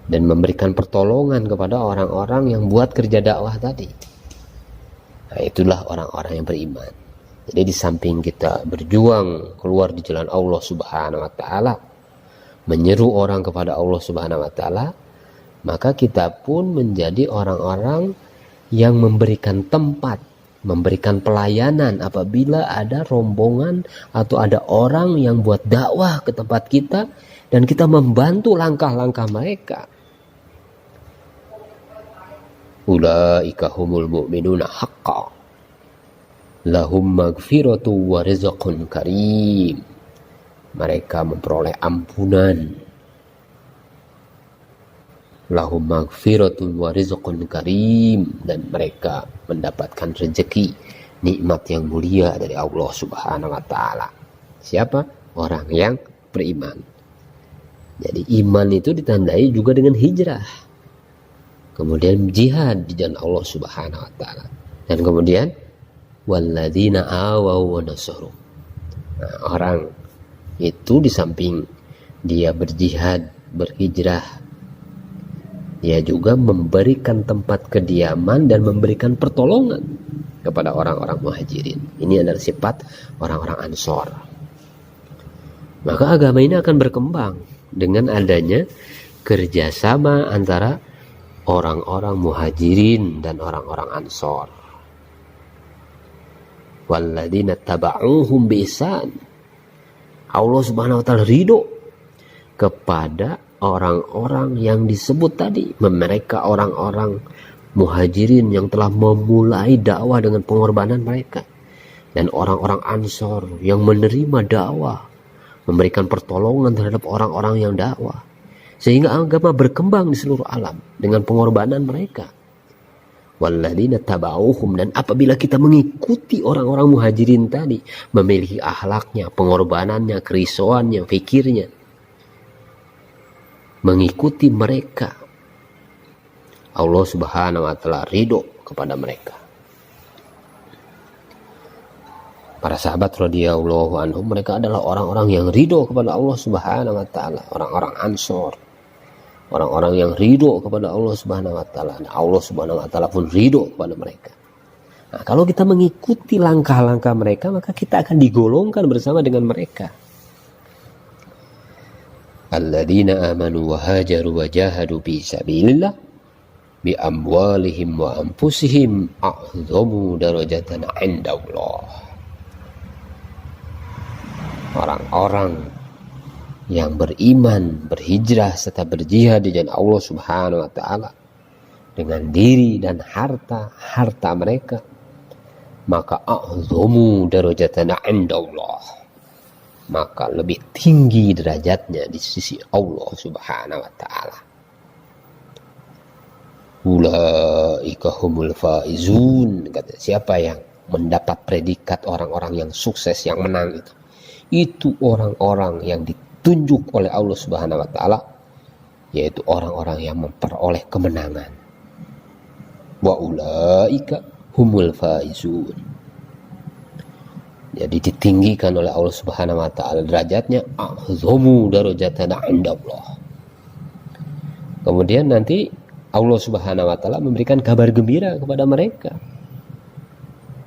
dan memberikan pertolongan kepada orang-orang yang buat kerja dakwah tadi. Nah, itulah orang-orang yang beriman. Jadi di samping kita berjuang keluar di jalan Allah Subhanahu wa Ta'ala, menyeru orang kepada Allah Subhanahu wa Ta'ala, maka kita pun menjadi orang-orang yang memberikan tempat, memberikan pelayanan apabila ada rombongan atau ada orang yang buat dakwah ke tempat kita dan kita membantu langkah-langkah mereka. Ulaika humul mu'minuna haqqan lahum maghfiratu wa rizqun karim. Mereka memperoleh ampunan. Lahum maghfiratu wa rizqun karim, dan mereka mendapatkan rezeki, nikmat yang mulia dari Allah Subhanahu wa Ta'ala. Siapa? Orang yang beriman. Jadi iman itu ditandai juga dengan hijrah, kemudian jihad di jalan Allah Subhanahu wa Ta'ala, dan kemudian walladzina awaw wa nasaru. Nah, orang itu di samping dia berjihad, berhijrah, dia juga memberikan tempat kediaman dan memberikan pertolongan kepada orang-orang muhajirin. Ini adalah sifat orang-orang Ansor. Maka agama ini akan berkembang dengan adanya kerjasama antara orang-orang muhajirin dan orang-orang Ansor. Walladzina taba'uhum biihsan. Allah Subhanahu wa Ta'ala ridho kepada orang-orang yang disebut tadi. Mereka orang-orang muhajirin yang telah memulai dakwah dengan pengorbanan mereka, dan orang-orang Ansor yang menerima dakwah, memberikan pertolongan terhadap orang-orang yang dakwah, sehingga agama berkembang di seluruh alam dengan pengorbanan mereka. Walladzina taba'uhum, dan apabila kita mengikuti orang-orang muhajirin tadi, memiliki akhlaknya, pengorbanannya, kerisauannya, fikirnya, mengikuti mereka, Allah Subhanahu wa Ta'ala ridho kepada mereka. Para sahabat radhiyallahu anhum, mereka adalah orang-orang yang ridho kepada Allah Subhanahu wa Ta'ala, orang-orang Ansor, orang-orang yang ridho kepada Allah Subhanahu wa Ta'ala, dan Allah Subhanahu wa Ta'ala pun ridho kepada mereka. Nah, kalau kita mengikuti langkah-langkah mereka, maka kita akan digolongkan bersama dengan mereka. Alladzina amanu wa hajaru wa jahadu fi sabilillah bi amwalihim wa anfusihim a'dhamu darajatan 'indallah. Orang-orang yang beriman, berhijrah, serta berjihad di jalan Allah Subhanahu wa Ta'ala dengan diri dan harta mereka, maka a'dhamu darajatan 'indallah, maka lebih tinggi derajatnya di sisi Allah Subhanahu wa Ta'ala. Ulaika humul faizun. Kata siapa yang mendapat predikat orang-orang yang sukses, yang menang itu orang-orang yang ditunjuk oleh Allah Subhanahu wa Ta'ala, yaitu orang-orang yang memperoleh kemenangan. Wa ulaika humul faizun. Jadi ditinggikan oleh Allah Subhanahu wa Ta'ala derajatnya, a'dhamu darajatan 'indallah. Kemudian nanti Allah Subhanahu wa Ta'ala memberikan kabar gembira kepada mereka.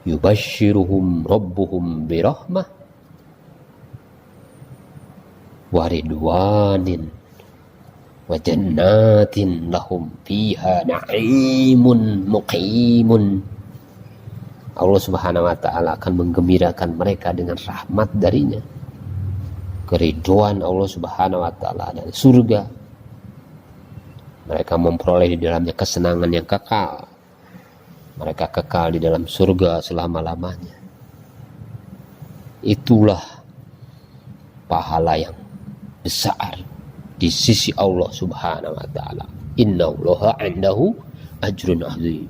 Yubashshiruhum rabbuhum birahmah wa ridwanin wa jannatin lahum fiha na'imun muqimun. Allah Subhanahu wa ta'ala akan menggembirakan mereka dengan rahmat darinya, keridhaan Allah Subhanahu wa ta'ala dan surga. Mereka memperoleh di dalamnya kesenangan yang kekal. Mereka kekal di dalam surga selama-lamanya. Itulah pahala yang besar di sisi Allah Subhanahu wa ta'ala. Innallaha 'indahu ajrun 'azim.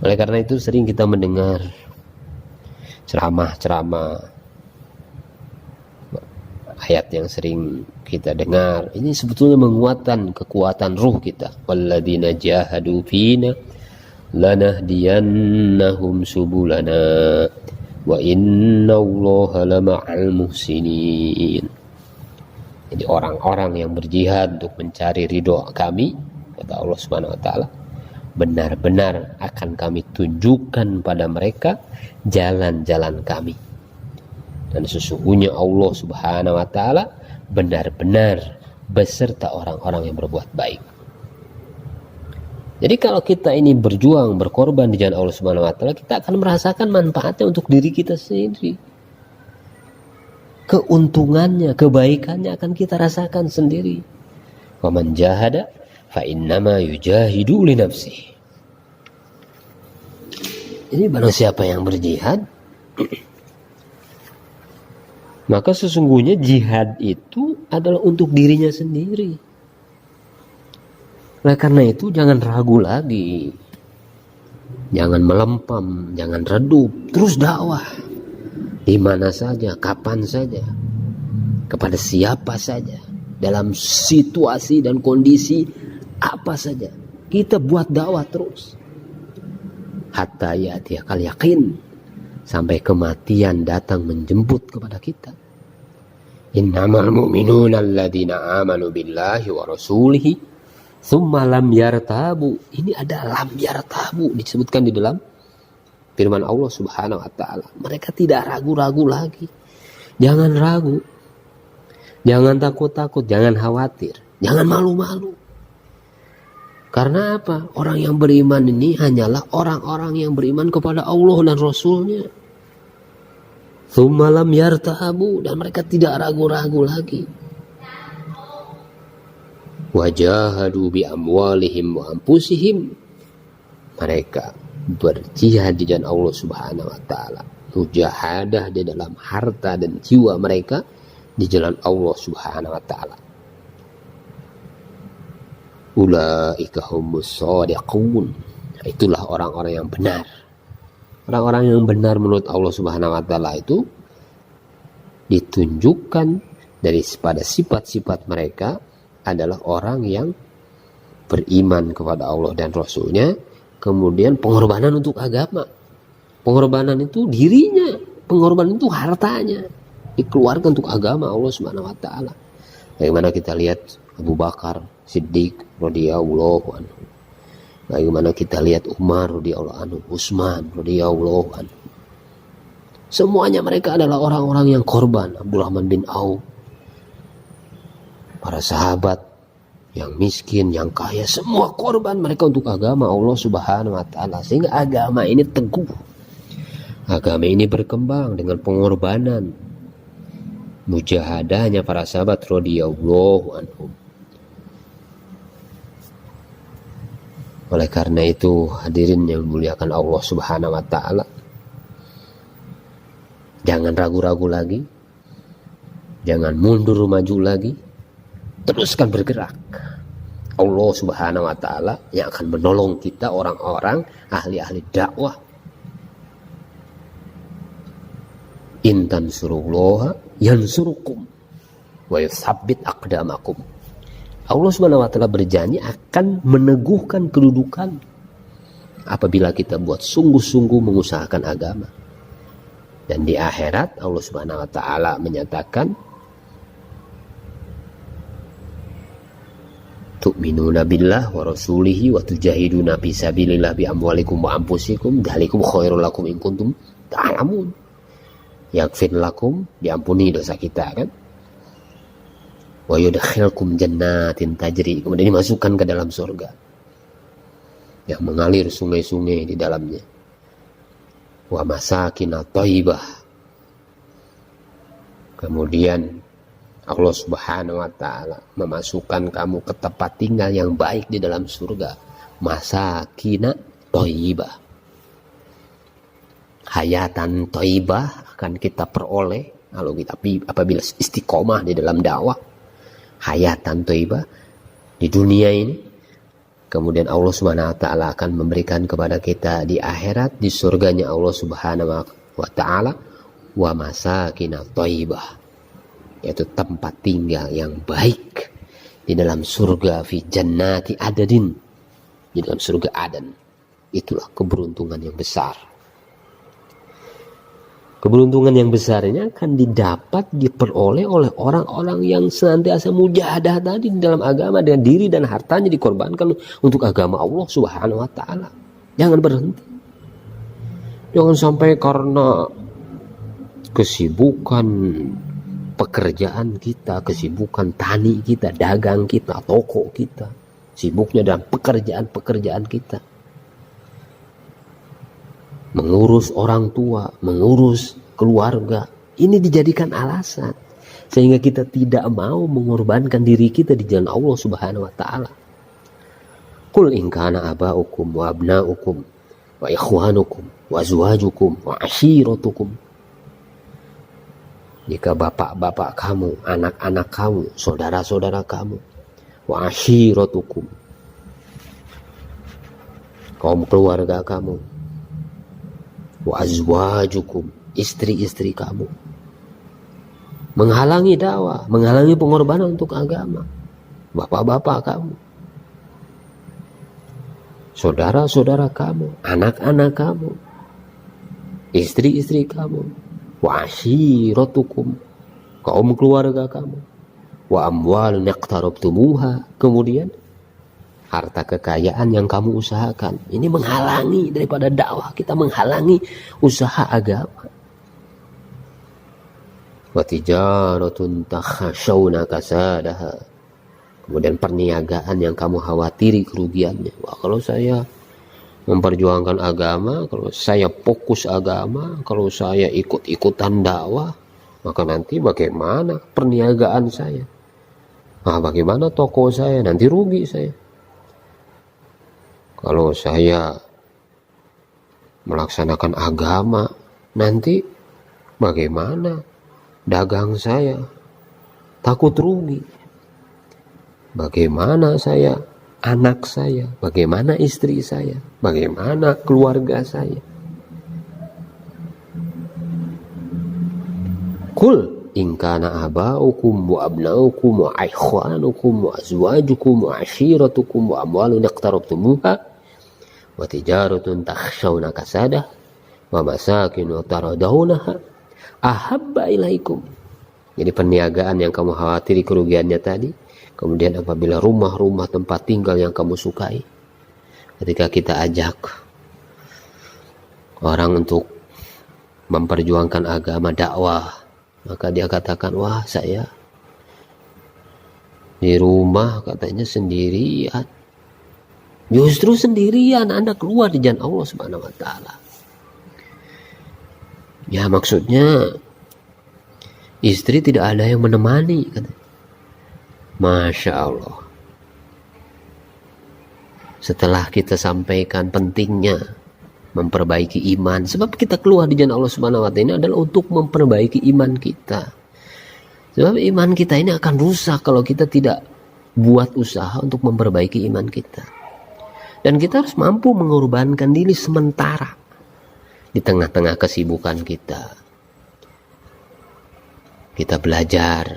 Oleh karena itu sering kita mendengar ceramah-ceramah, ayat yang sering kita dengar, ini sebetulnya menguatkan kekuatan ruh kita. Walladzina jahadu fina lanahdiyannahum subulana wa innallaha lama'al muhsinin. Jadi orang-orang yang berjihad untuk mencari ridho kami, kata Allah Subhanahu wa ta'ala, benar-benar akan kami tunjukkan pada mereka jalan-jalan kami. Dan sesungguhnya Allah Subhanahu wa ta'ala benar-benar beserta orang-orang yang berbuat baik. Jadi kalau kita ini berjuang, berkorban di jalan Allah Subhanahu wa ta'ala, kita akan merasakan manfaatnya untuk diri kita sendiri. Keuntungannya, kebaikannya akan kita rasakan sendiri. Wa man jahada fa innama yujahidu li nafsihi. Jadi barang siapa yang berjihad, maka sesungguhnya jihad itu adalah untuk dirinya sendiri. Nah karena itu jangan ragu lagi, jangan melempem, jangan redup, terus dakwah di mana saja, kapan saja, kepada siapa saja, dalam situasi dan kondisi apa saja, kita buat dakwah terus. Hatta ya'tiyakal yakin, sampai kematian datang menjemput kepada kita. Innamal mu'minuna alladzina amanu billahi wa rasulihi tsumma lam yartabu. Ini ada lam yartabu disebutkan di dalam firman Allah Subhanahu wa ta'ala. Mereka tidak ragu-ragu lagi. Jangan ragu, jangan takut-takut, jangan khawatir, jangan malu-malu. Karena apa? Orang yang beriman ini hanyalah orang-orang yang beriman kepada Allah dan Rasulnya. Tsumma lam yartabu, dan mereka tidak ragu-ragu lagi. Wajahadu bi amwalihim wa anfusihim. Mereka berjihad di jalan Allah Subhanahu wa ta'ala. Mujahadah di dalam harta dan jiwa mereka di jalan Allah Subhanahu wa ta'ala. Ulaika humus shadiqun. Itulah orang-orang yang benar. Orang-orang yang benar menurut Allah Subhanahu wa ta'ala itu ditunjukkan pada sifat-sifat mereka adalah orang yang beriman kepada Allah dan Rasulnya, kemudian pengorbanan untuk agama. Pengorbanan itu dirinya, pengorbanan itu hartanya, dikeluarkan untuk agama Allah Subhanahu wa ta'ala. Bagaimana kita lihat Abu Bakar Siddiq radhiyallahu anhu. Bagaimana kita lihat Umar radhiyallahu anhu, Utsman radhiyallahu anhu. Semuanya mereka adalah orang-orang yang korban. Abdurrahman bin Auf, para sahabat yang miskin, yang kaya, semua korban mereka untuk agama Allah Subhanahu wa ta'ala. Sehingga agama ini teguh. Agama ini berkembang dengan pengorbanan, mujahadahnya para sahabat radhiyallahu anhum. Oleh karena itu, hadirin yang dimuliakan Allah Subhanahu wa ta'ala, jangan ragu-ragu lagi, jangan mundur maju lagi, teruskan bergerak. Allah Subhanahu wa ta'ala yang akan menolong kita, orang-orang ahli-ahli dakwah. In tansurullaha yansurukum wa yutsabbit aqdamakum. Allah Subhanahu wa ta'ala berjanji akan meneguhkan kedudukan apabila kita buat sungguh-sungguh mengusahakan agama. Dan di akhirat Allah Subhanahu wa ta'ala menyatakan, tu'minuna billah wa rasulihi wa tujahiduna fi sabilillah bi amwalikum wa anfusikum dzalikum khairul lakum in kuntum ta'lamun. Yaghfir lakum, diampuni dosa kita kan. Wa yudkhilkum jannatin tajri, kemudian dimasukkan ke dalam surga. yang mengalir sungai-sungai di dalamnya. Wa masakin thayyibah. Kemudian Allah Subhanahu wa taala memasukkan kamu ke tempat tinggal yang baik di dalam surga. Masakin thayyibah. Hayatan thayyibah akan kita peroleh kalau kita apabila istiqomah di dalam dakwah. Hayatan thayyibah di dunia ini. Kemudian Allah Subhanahu wa taala akan memberikan kepada kita di akhirat, di surganya Allah Subhanahu wa taala, wa masakin thayyibah, yaitu tempat tinggal yang baik di dalam surga, fi jannati adadin, di dalam surga Adan. Itulah keberuntungan yang besar. Keberuntungan yang besarnya akan diperoleh oleh orang-orang yang senantiasa mujahadah tadi di dalam agama, dengan diri dan hartanya dikorbankan untuk agama Allah Subhanahu wa taala. Jangan berhenti. Jangan sampai karena kesibukan pekerjaan kita, kesibukan tani kita, dagang kita, toko kita, sibuknya dalam pekerjaan-pekerjaan kita, mengurus orang tua, mengurus keluarga, ini dijadikan alasan sehingga kita tidak mau mengorbankan diri kita di jalan Allah Subhanahu wa taala. Qul in kana aba'ukum wa abna'ukum wa ikhwanukum wa azwajukum wa ashiratukum. Jika bapak-bapak kamu, anak-anak kamu, saudara-saudara kamu, wa ashiratukum, kaum keluarga kamu, wa azwajukum, istri-istri kamu, menghalangi dakwah, menghalangi pengorbanan untuk agama, bapak-bapak kamu, saudara-saudara kamu, anak-anak kamu, istri-istri kamu, wa ashiratukum, kaum keluarga kamu, wa amwalun iqtarabtumuha, kemudian harta kekayaan yang kamu usahakan. Ini menghalangi daripada dakwah kita, menghalangi usaha agama. Wa tijaratun takhashawna kasadaha. Kemudian perniagaan yang kamu khawatiri kerugiannya. Wah, kalau saya memperjuangkan agama, kalau saya fokus agama, kalau saya ikut-ikutan dakwah, maka nanti bagaimana perniagaan saya? Bagaimana toko saya? Nanti rugi saya. Kalau saya melaksanakan agama, nanti bagaimana dagang saya? Takut rugi. Bagaimana saya, anak saya, bagaimana istri saya, bagaimana keluarga saya? Qul in kana aba'ukum wa abna'ukum wa ikhwanukum wa azwajukum wa ashiratukum wa amwalun iqtarabtumuha wa tijaratun takhshawna kasadah wa masakin taradawnaha ahabba ilaikum. Jadi perniagaan yang kamu khawatiri kerugiannya tadi, kemudian apabila rumah-rumah tempat tinggal yang kamu sukai, ketika kita ajak orang untuk memperjuangkan agama, dakwah, maka dia katakan, wah saya di rumah katanya sendirian. Justru sendirian Anda keluar di jalan Allah Subhanahu wa taala. Ya maksudnya istri tidak ada yang menemani katanya. Masya Allah. Setelah kita sampaikan pentingnya memperbaiki iman, sebab kita keluar di jalan Allah Subhanahu wa taala ini adalah untuk memperbaiki iman kita. Sebab iman kita ini akan rusak kalau kita tidak buat usaha untuk memperbaiki iman kita. Dan kita harus mampu mengorbankan diri sementara di tengah-tengah kesibukan kita. Kita belajar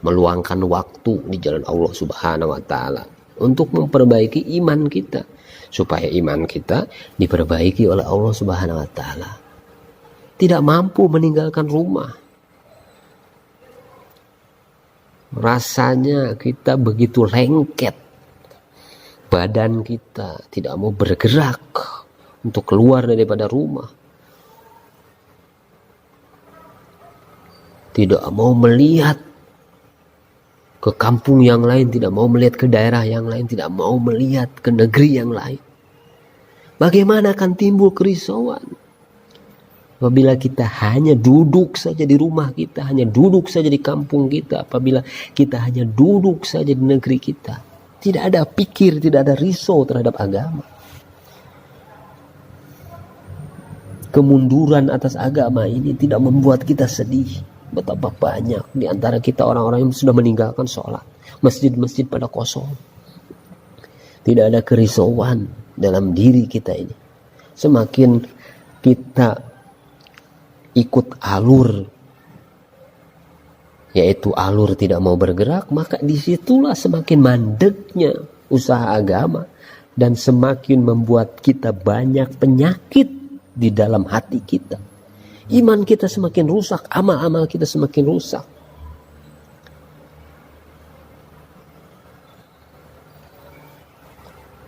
meluangkan waktu di jalan Allah Subhanahu wa taala untuk memperbaiki iman kita, supaya iman kita diperbaiki oleh Allah Subhanahu wa taala. Tidak mampu meninggalkan rumah. Rasanya kita begitu lengket. Badan kita tidak mau bergerak untuk keluar daripada rumah. Tidak mau melihat ke kampung yang lain, tidak mau melihat ke daerah yang lain, tidak mau melihat ke negeri yang lain. Bagaimana akan timbul kerisauan apabila kita hanya duduk saja di rumah kita, hanya duduk saja di kampung kita, apabila kita hanya duduk saja di negeri kita. Tidak ada pikir, tidak ada risau terhadap agama. Kemunduran atas agama ini tidak membuat kita sedih. Betapa banyak di antara kita orang-orang yang sudah meninggalkan sholat. Masjid-masjid pada kosong. Tidak ada kerisauan dalam diri kita ini. Semakin kita ikut alur, yaitu alur tidak mau bergerak, maka disitulah semakin mandeknya usaha agama dan semakin membuat kita banyak penyakit di dalam hati kita. Iman kita semakin rusak, amal-amal kita semakin rusak.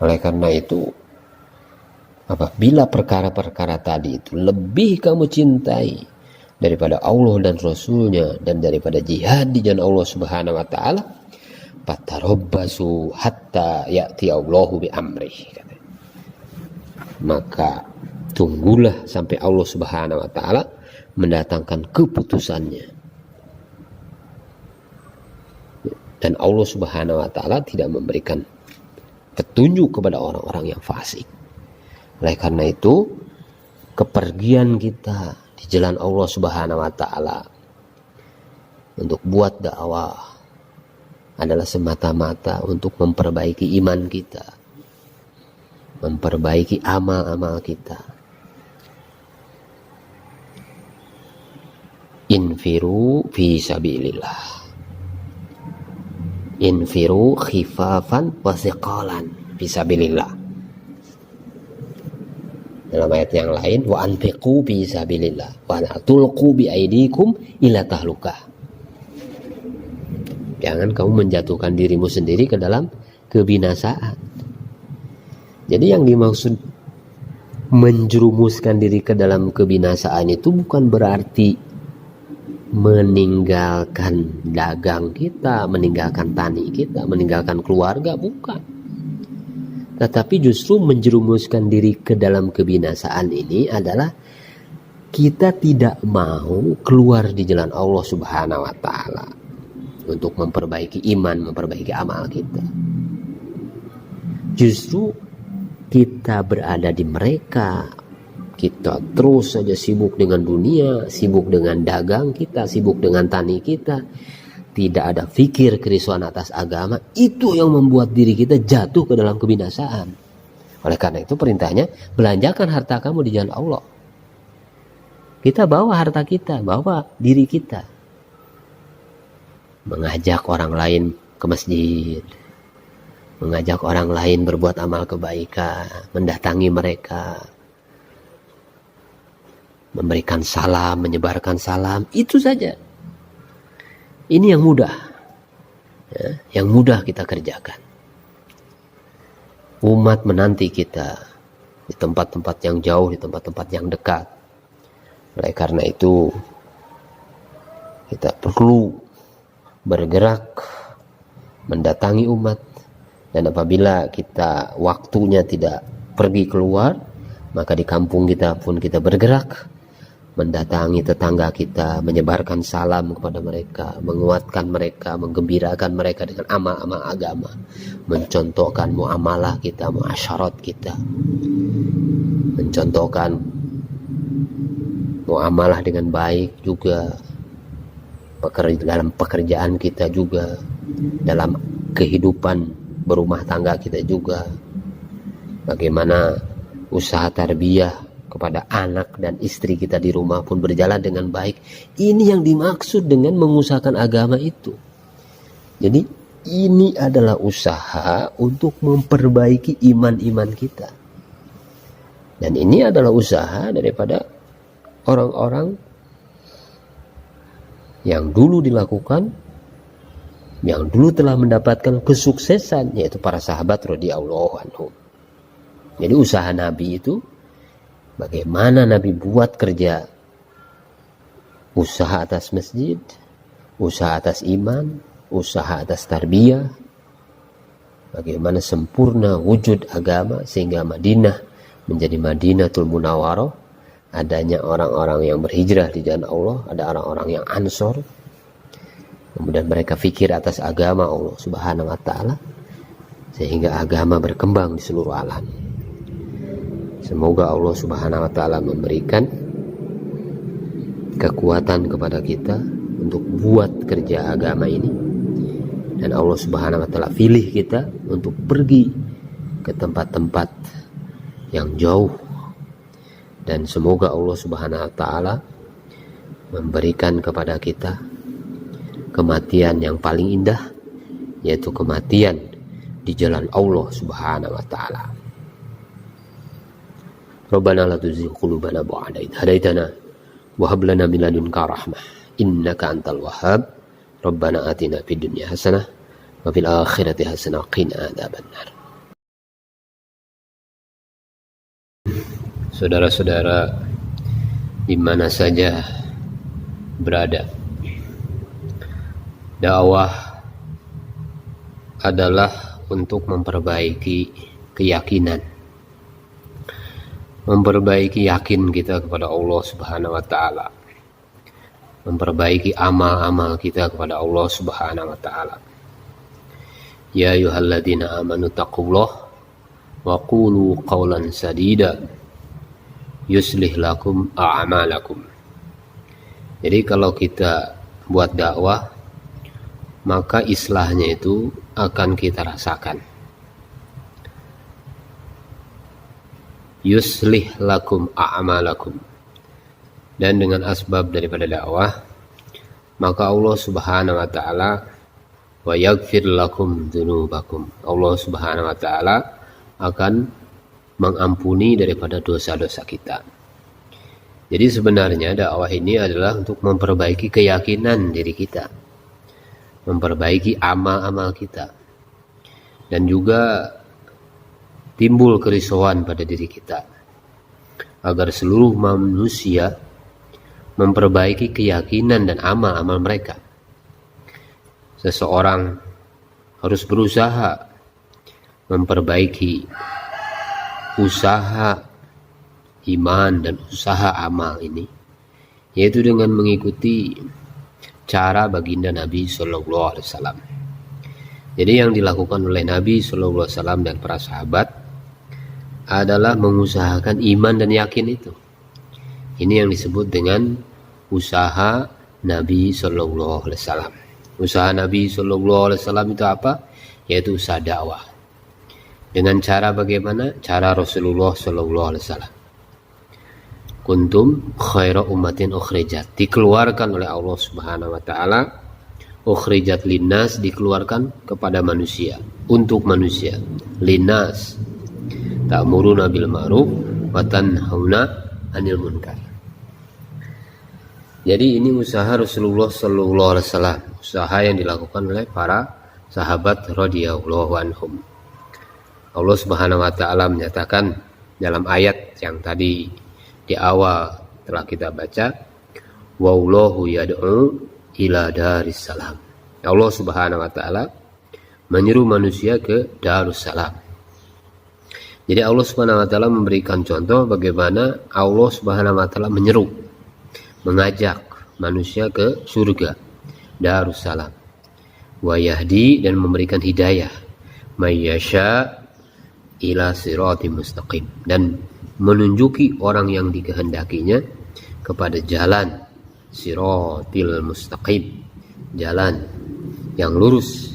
Oleh karena itu, apabila perkara-perkara tadi itu lebih kamu cintai daripada Allah dan Rasulnya dan daripada jihad di jalan Allah Subhanahu wa taala, fatarabbasu hatta ya'ti Allahu bi amrih. Maka tunggulah sampai Allah Subhanahu wa taala mendatangkan keputusannya. Dan Allah Subhanahu wa taala tidak memberikan petunjuk kepada orang-orang yang fasik. Oleh karena itu, kepergian kita di jalan Allah Subhanahu wa taala untuk buat dakwah adalah semata-mata untuk memperbaiki iman kita, memperbaiki amal-amal kita. Infiru fi sabilillah. Infiru khifafan wa thiqalan fi sabilillah. Dalam ayat yang lain, wa anfiqu fi sabilillah wa la tulqu bi aydikum ila tahlukah. Jangan kamu menjatuhkan dirimu sendiri ke dalam kebinasaan. Jadi yang dimaksud menjerumuskan diri ke dalam kebinasaan itu bukan berarti meninggalkan dagang kita, meninggalkan tani kita, meninggalkan keluarga, bukan. Tetapi justru menjerumuskan diri ke dalam kebinasaan ini adalah kita tidak mau keluar di jalan Allah Subhanahu wa taala untuk memperbaiki iman, memperbaiki amal kita. Justru kita berada di mereka, kita terus saja sibuk dengan dunia, sibuk dengan dagang kita, sibuk dengan tani kita, tidak ada fikir kerisauan atas agama. Itu yang membuat diri kita jatuh ke dalam kebinasaan. Oleh karena itu perintahnya, belanjakan harta kamu di jalan Allah. Kita bawa harta kita, bawa diri kita, mengajak orang lain ke masjid, mengajak orang lain berbuat amal kebaikan, mendatangi mereka, memberikan salam, menyebarkan salam, itu saja. Ini yang mudah, ya, yang mudah kita kerjakan. Umat menanti kita di tempat-tempat yang jauh, di tempat-tempat yang dekat. Oleh karena itu, kita perlu bergerak, mendatangi umat. Dan apabila kita waktunya tidak pergi keluar, maka di kampung kita pun kita bergerak, mendatangi tetangga kita, menyebarkan salam kepada mereka, menguatkan mereka, menggembirakan mereka dengan amal-amal agama, mencontohkan muamalah kita, muasyarat kita, mencontohkan muamalah dengan baik juga dalam pekerjaan kita juga, dalam kehidupan berumah tangga kita juga, bagaimana usaha tarbiyah kepada anak dan istri kita di rumah pun berjalan dengan baik. Ini yang dimaksud dengan mengusahakan agama itu. Jadi ini adalah usaha untuk memperbaiki iman-iman kita. Dan ini adalah usaha daripada orang-orang yang dulu dilakukan, yang dulu telah mendapatkan kesuksesan, yaitu para sahabat radhiyallahu anhum. Jadi usaha Nabi itu, bagaimana Nabi buat kerja, usaha atas masjid, usaha atas iman, usaha atas tarbiyah, bagaimana sempurna wujud agama sehingga Madinah menjadi Madinatul Munawwarah, adanya orang-orang yang berhijrah di jalan Allah, ada orang-orang yang ansor, kemudian mereka fikir atas agama Allah Subhanahu wa Ta'ala, sehingga agama berkembang di seluruh alam. Semoga Allah Subhanahu wa Ta'ala memberikan kekuatan kepada kita untuk buat kerja agama ini, dan Allah Subhanahu wa Ta'ala pilih kita untuk pergi ke tempat-tempat yang jauh, dan semoga Allah Subhanahu wa Ta'ala memberikan kepada kita kematian yang paling indah, yaitu kematian di jalan Allah Subhanahu wa Ta'ala. Rabbana la tuzigh qulubana ba'da idh hadaitana wa hab lana min ladunka rahmah innaka antal wahhab. Rabbana atina fid dunya hasanah wa fil akhirati hasanah wa qina adzabannar. Saudara-saudara di mana saja berada, dakwah adalah untuk memperbaiki keyakinan, memperbaiki yakin kita kepada Allah Subhanahu wa Ta'ala, memperbaiki amal-amal kita kepada Allah Subhanahu wa Ta'ala. Ya ayyuhalladzina amanu taqullaha wa qulu qawlan sadida yuslih lakum a'malakum. Jadi kalau kita buat dakwah, maka islahnya itu akan kita rasakan. Yuslih lakum a'malakum. Dan dengan asbab daripada dakwah, maka Allah Subhanahu wa Ta'ala wa yaghfir lakum dzunubakum. Allah Subhanahu wa Ta'ala akan mengampuni daripada dosa-dosa kita. Jadi sebenarnya dakwah ini adalah untuk memperbaiki keyakinan diri kita, memperbaiki amal-amal kita, dan juga timbul kerisauan pada diri kita, agar seluruh manusia memperbaiki keyakinan dan amal-amal mereka. Seseorang harus berusaha memperbaiki usaha iman dan usaha amal ini, yaitu dengan mengikuti cara baginda Nabi Sallallahu Alaihi Wasallam. Jadi yang dilakukan oleh Nabi Sallallahu Alaihi Wasallam dan para sahabat adalah mengusahakan iman dan yakin itu. Ini yang disebut dengan usaha Nabi Sallallahu Alaihi Wasallam. Usaha Nabi Sallallahu Alaihi Wasallam itu apa? Yaitu usaha dakwah. Dengan cara bagaimana? Cara Rasulullah Sallallahu Alaihi Wasallam. Kuntum khaira ummatin ukhrijat, dikeluarkan oleh Allah Subhanahu wa Ta'ala. Ukhrijat linnas, dikeluarkan kepada manusia, untuk manusia. Linnas, ta'muruna bil ma'ruf wa tanhauna 'anil munkar. Jadi ini usaha Rasulullah Sallallahu Alaihi Wasallam, usaha yang dilakukan oleh para sahabat radhiyallahu anhum. Allah Subhanahu wa Ta'ala menyatakan dalam ayat yang tadi di awal telah kita baca, wallahu yad'u ila daris salam. Allah Subhanahu wa Ta'ala menyeru manusia ke Darussalam. Jadi Allah Subhanahu wa Ta'ala memberikan contoh bagaimana Allah Subhanahu wa Ta'ala menyeru, mengajak manusia ke surga Darussalam. Wa yahdi, dan memberikan hidayah, may yasha ila siratim mustaqim, dan menunjuki orang yang dikehendakinya kepada jalan siratil mustaqim, jalan yang lurus,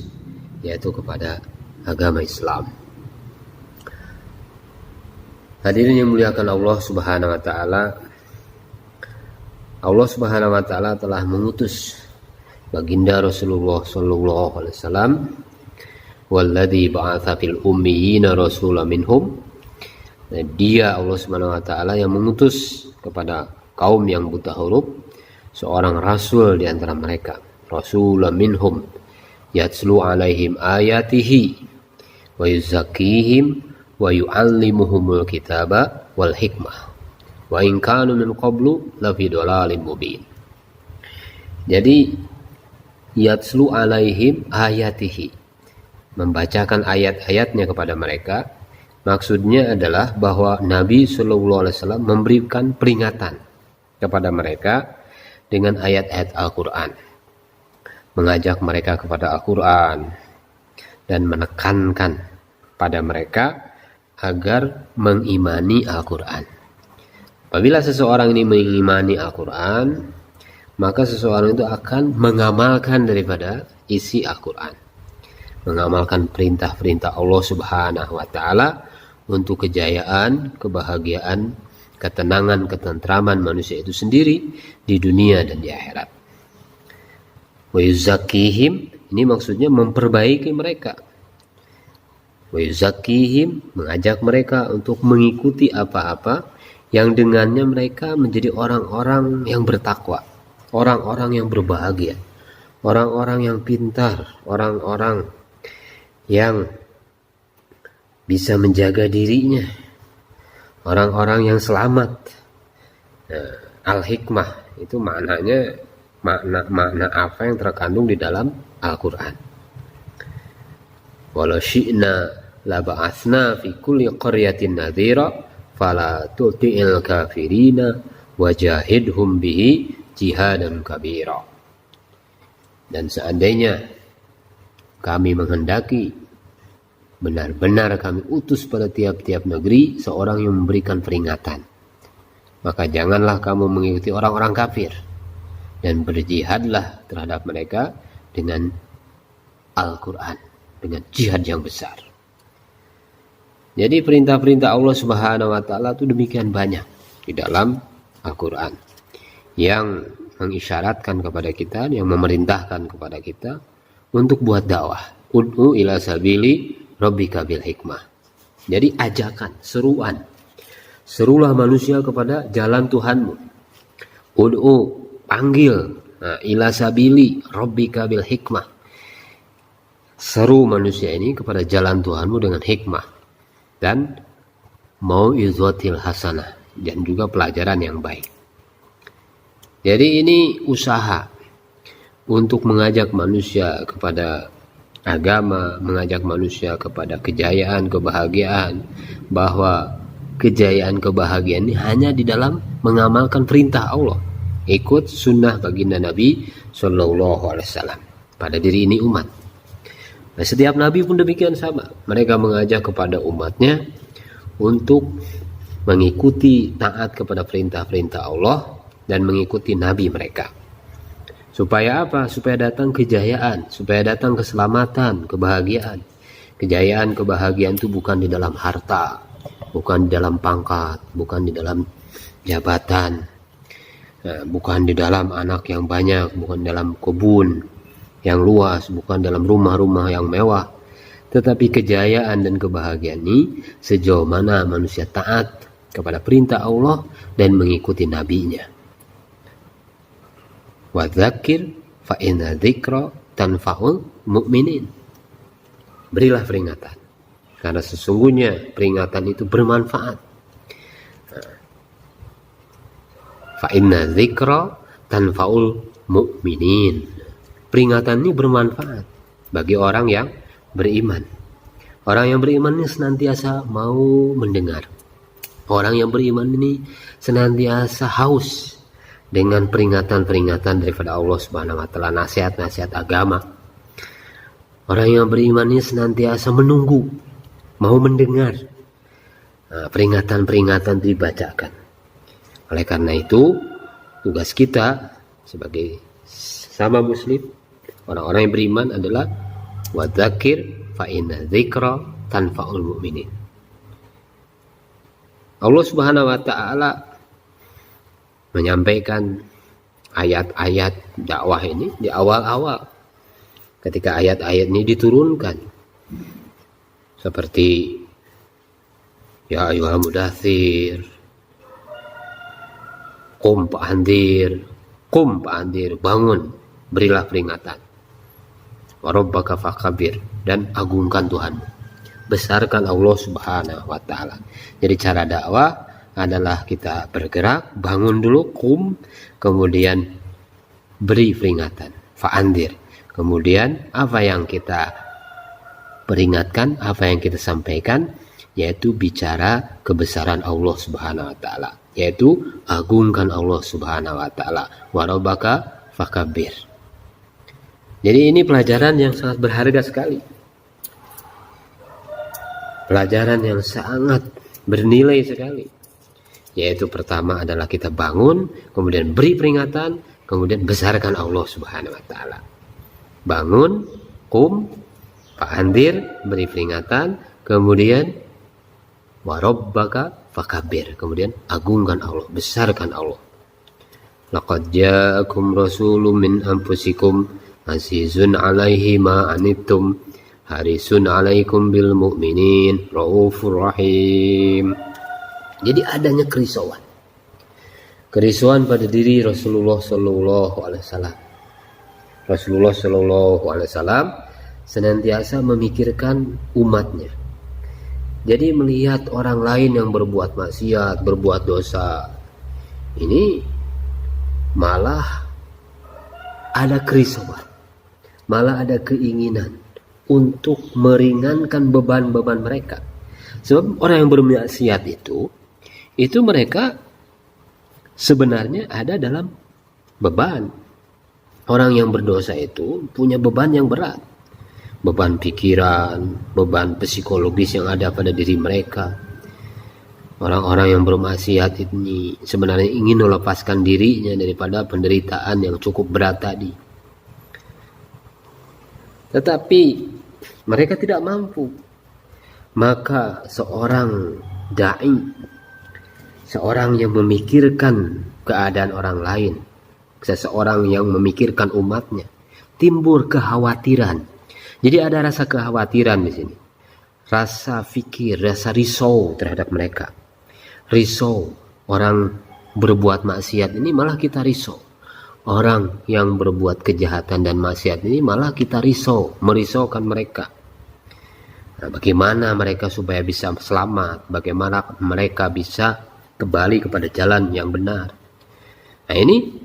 yaitu kepada agama Islam. Hadirin yang muliakan Allah Subhanahu wa Ta'ala, Allah Subhanahu wa Ta'ala telah mengutus baginda Rasulullah Sallallahu Alaihi Wasallam, walladzi ba'atsa fil ummiyina rasulan minhum. Dan dia, Allah Subhanahu wa Ta'ala, yang mengutus kepada kaum yang buta huruf seorang rasul di antara mereka, rasulan minhum yatslu alaihim ayatihi wa yuzakkihim wa yu'allimuhumul kitaba wal hikmah wa in kanu min qablu lafi dhalalin mubin. Jadi yatslu alaihim ayatihi, membacakan ayat-ayatnya kepada mereka, Maksudnya adalah bahwa Nabi Shallallahu Alaihi Wasallam memberikan peringatan kepada mereka dengan ayat-ayat Al-Quran, mengajak mereka kepada Al-Quran dan menekankan pada mereka agar mengimani Al-Quran. Apabila seseorang ini mengimani Al-Quran, maka seseorang itu akan mengamalkan daripada isi Al-Quran, mengamalkan perintah-perintah Allah Subhanahu wa Ta'ala untuk kejayaan, kebahagiaan, ketenangan, ketentraman manusia itu sendiri di dunia dan di akhirat. Wa yuzakkihim, ini maksudnya memperbaiki mereka. Wa yuzakkihim, mengajak mereka untuk mengikuti apa-apa yang dengannya mereka menjadi orang-orang yang bertakwa, orang-orang yang berbahagia, orang-orang yang pintar, orang-orang yang bisa menjaga dirinya, orang-orang yang selamat. Nah, al-hikmah itu maknanya makna apa yang terkandung di dalam Al-Quran. Walau syi'na la ba'atsna fi kulli qaryatin nadhira fala tuti'il kafirina wajahidhum bihi jihadan kabira. Dan seandainya kami menghendaki, benar-benar kami utus pada tiap-tiap negeri seorang yang memberikan peringatan, maka janganlah kamu mengikuti orang-orang kafir, dan berjihadlah terhadap mereka dengan Al-Quran, dengan jihad yang besar. Jadi perintah-perintah Allah Subhanahu wa Ta'ala itu demikian banyak di dalam Al-Quran yang mengisyaratkan kepada kita, yang memerintahkan kepada kita untuk buat dakwah. Ud'u ila sabili rabbika bil hikmah. Jadi ajakan, seruan. Serulah manusia kepada jalan Tuhanmu. Ud'u, panggil. Nah, ila sabili rabbika bil hikmah. Seru manusia ini kepada jalan Tuhanmu dengan hikmah dan mau'izatil hasanah, dan juga pelajaran yang baik. Jadi ini usaha untuk mengajak manusia kepada agama, mengajak manusia kepada kejayaan, kebahagiaan, bahwa kejayaan, kebahagiaan ini hanya di dalam mengamalkan perintah Allah, ikut sunnah baginda Nabi Shallallahu Alaihi Wasallam pada diri ini umat. Nah, setiap Nabi pun demikian sama, mereka mengajak kepada umatnya untuk mengikuti, taat kepada perintah-perintah Allah dan mengikuti Nabi mereka. Supaya apa? Supaya datang kejayaan, supaya datang keselamatan, kebahagiaan. Kejayaan, kebahagiaan itu bukan di dalam harta, bukan di dalam pangkat, bukan di dalam jabatan, bukan di dalam anak yang banyak, bukan dalam kebun yang luas, bukan dalam rumah-rumah yang mewah. Tetapi kejayaan dan kebahagiaan ini sejauh mana manusia taat kepada perintah Allah dan mengikuti nabinya. Wa dzakir fa inna dzikra tanfa'ul mu'minin. Berilah peringatan, karena sesungguhnya peringatan itu bermanfaat. Fa inna dzikra tanfa'ul mu'minin. Peringatan ini bermanfaat bagi orang yang beriman. Orang yang beriman ini senantiasa mau mendengar. Orang yang beriman ini senantiasa haus dengan peringatan-peringatan daripada Allah Subhanahu wa Ta'ala, nasihat-nasihat agama. Orang yang beriman ini senantiasa menunggu, mau mendengar peringatan-peringatan dibacakan. Oleh karena itu, tugas kita sebagai sama muslim, orang-orang yang beriman adalah wadzakir fa inna dzikra tanfa'ul mu'minin. Allah Subhanahu wa Ta'ala menyampaikan ayat-ayat dakwah ini di awal-awal ketika ayat-ayat ini diturunkan, seperti ya ayyuhal mudaththir, qum fa'anzir, bangun, berilah peringatan, wa rabbaka fakabir, dan agungkan Tuhanmu, besarkan Allah Subhanahu wa Ta'ala. Jadi cara dakwah adalah kita bergerak, bangun dulu, qum, kemudian beri peringatan, fa'anzir, kemudian apa yang kita peringatkan, apa yang kita sampaikan, yaitu bicara kebesaran Allah Subhanahu wa taala, yaitu agungkan Allah Subhanahu wa taala. Wa rabbaka fakabbir. Jadi ini pelajaran yang sangat berharga sekali. Pelajaran yang sangat bernilai sekali. Yaitu pertama adalah kita bangun, kemudian beri peringatan, kemudian besarkan Allah Subhanahu wa taala. Bangun, qum, fa'andir, beri peringatan, kemudian warabbaka fakabbir, kemudian agungkan Allah, besarkan Allah. Laqad ja'akum rasulun min anfusikum azizun 'alaihi ma anittum harisun 'alaikum bil mu'minin raufur rahim. Jadi adanya kerisauan pada diri Rasulullah sallallahu alaihi wasallam. Rasulullah sallallahu alaihi wasallam senantiasa memikirkan umatnya. Jadi melihat orang lain yang berbuat maksiat, berbuat dosa, ini malah ada kerisauan, malah ada keinginan untuk meringankan beban-beban mereka. Sebab orang yang bermaksiat itu mereka sebenarnya ada dalam beban. Orang yang berdosa itu punya beban yang berat. Beban pikiran, beban psikologis yang ada pada diri mereka. Orang-orang yang bermaksiat ini sebenarnya ingin melepaskan dirinya daripada penderitaan yang cukup berat tadi. Tetapi mereka tidak mampu. Maka seorang da'i, seorang yang memikirkan keadaan orang lain, seseorang yang memikirkan umatnya, timbul kekhawatiran. Jadi ada rasa kekhawatiran di sini, rasa fikir, rasa risau terhadap mereka. Risau, orang berbuat maksiat ini malah kita risau. Orang yang berbuat kejahatan dan maksiat ini malah kita risau, merisaukan mereka. Nah, bagaimana mereka supaya bisa selamat? Bagaimana mereka bisa kembali kepada jalan yang benar? Nah, ini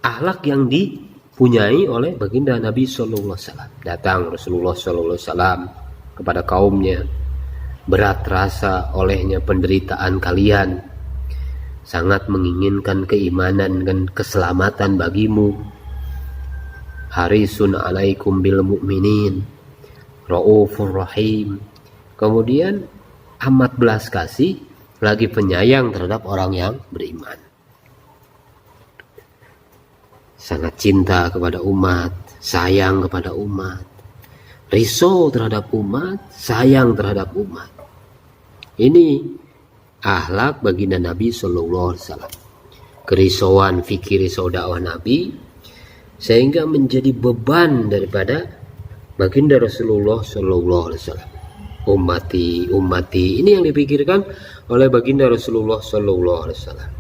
akhlak yang dipunyai oleh baginda Nabi Sallallahu Alaihi Wasallam. Datang Rasulullah Sallallahu Alaihi Wasallam kepada kaumnya, berat rasa olehnya penderitaan kalian, sangat menginginkan keimanan dan keselamatan bagimu. Harisun alaikum bil mu'minin raufur rahim. Kemudian amat belas kasih, lagi penyayang terhadap orang yang beriman. Sangat cinta kepada umat, sayang kepada umat, risau terhadap umat, sayang terhadap umat. Ini akhlak baginda Nabi Sallallahu Alaihi Wasallam. Kerisauan fikir, risau dakwah Nabi, sehingga menjadi beban daripada baginda Rasulullah Sallallahu Alaihi Wasallam. Ummati, ini yang dipikirkan oleh baginda Rasulullah Sallallahu Alaihi Wasallam.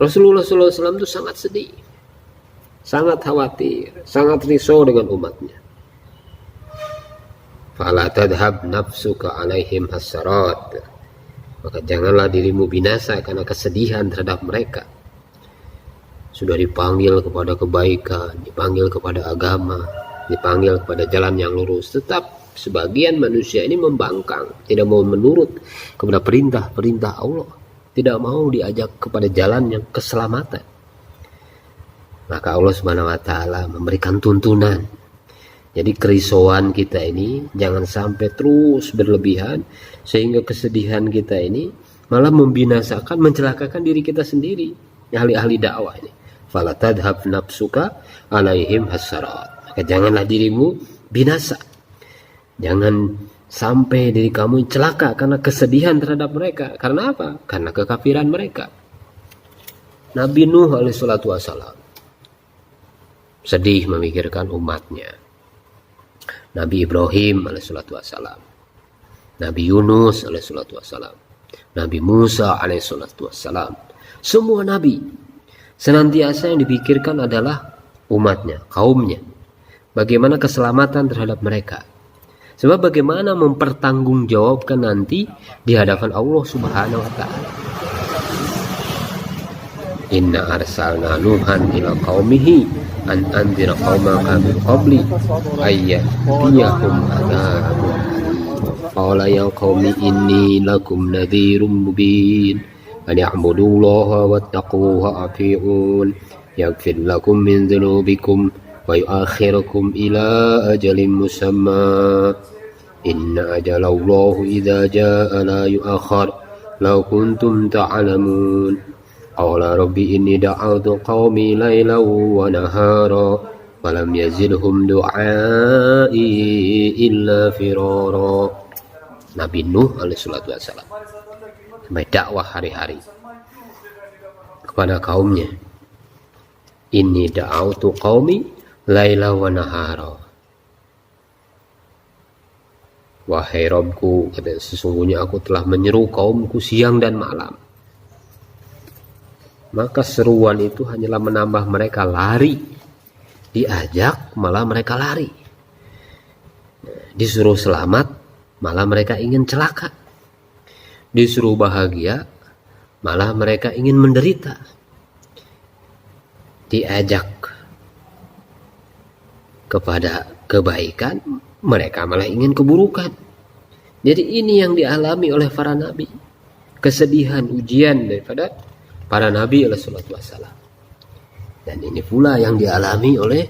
Rasulullah SAW itu sangat sedih, sangat khawatir, sangat risau dengan umatnya. Fala tadhhab nafsuka alaihim hasarat. Maka janganlah dirimu binasa karena kesedihan terhadap mereka. Sudah dipanggil kepada kebaikan, dipanggil kepada agama, dipanggil kepada jalan yang lurus, tetap sebagian manusia ini membangkang, tidak mau menurut kepada perintah-perintah Allah, tidak mau diajak kepada jalan yang keselamatan. Maka Allah Subhanahu wa taala memberikan tuntunan. Jadi kerisauan kita ini jangan sampai terus berlebihan sehingga kesedihan kita ini malah membinasakan, mencelakakan diri kita sendiri. Ahli-ahli dakwah ini. Fala tadhhab nafsuka alaihim hasarat. Maka janganlah dirimu binasa. Jangan sampai diri kamu celaka karena kesedihan terhadap mereka. Karena apa? Karena kekafiran mereka. Nabi Nuh alaihissalatu wassalam sedih memikirkan umatnya. Nabi Ibrahim alaihissalatu wassalam, Nabi Yunus alaihissalatu wassalam, Nabi Musa alaihissalatu wassalam. Semua nabi senantiasa yang dipikirkan adalah umatnya, kaumnya. Bagaimana keselamatan terhadap mereka. Sebab bagaimana mempertanggungjawabkan nanti di hadapan Allah Subhanahu wa taala. Inna arsalna Nuhan ila qaumihi an anzir qaumaka min qabli ayyatiyahum adzabun. qala ya qaumi inni lakum nadhirum mubin an ya'budullaha wattaquhu wa ati'un yaghfir lakum min dhunubikum wa yu'akhirukum ila ajalin musamma inna ajalallahi idza jaa la yu'akhkhar law kuntum ta'lamun qala rabbi inni da'awtu qaumi laylan wa nahara falam yazidhum du'ai illa firara. Nabi Nuh alaihissalatu wassalam sampai dakwah hari-hari kepada kaumnya, inni da'awtu qaumi laila wa nahara, wahai Rabbku, sesungguhnya aku telah menyeru kaumku siang dan malam. Maka seruan itu hanyalah menambah mereka lari. Diajak malah mereka lari. Disuruh selamat malah mereka ingin celaka. Disuruh bahagia malah mereka ingin menderita. Diajak kepada kebaikan mereka malah ingin keburukan. Jadi ini yang dialami oleh para nabi, kesedihan, ujian daripada para nabi alaihissalatu wassalam. Dan ini pula yang dialami oleh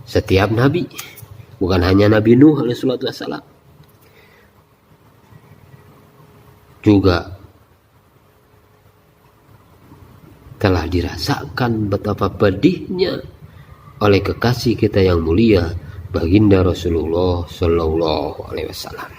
setiap nabi, bukan hanya Nabi Nuh alaihissalatu wassalam, juga telah dirasakan betapa pedihnya oleh kekasih kita yang mulia, baginda Rasulullah Sallallahu Alaihi Wasallam.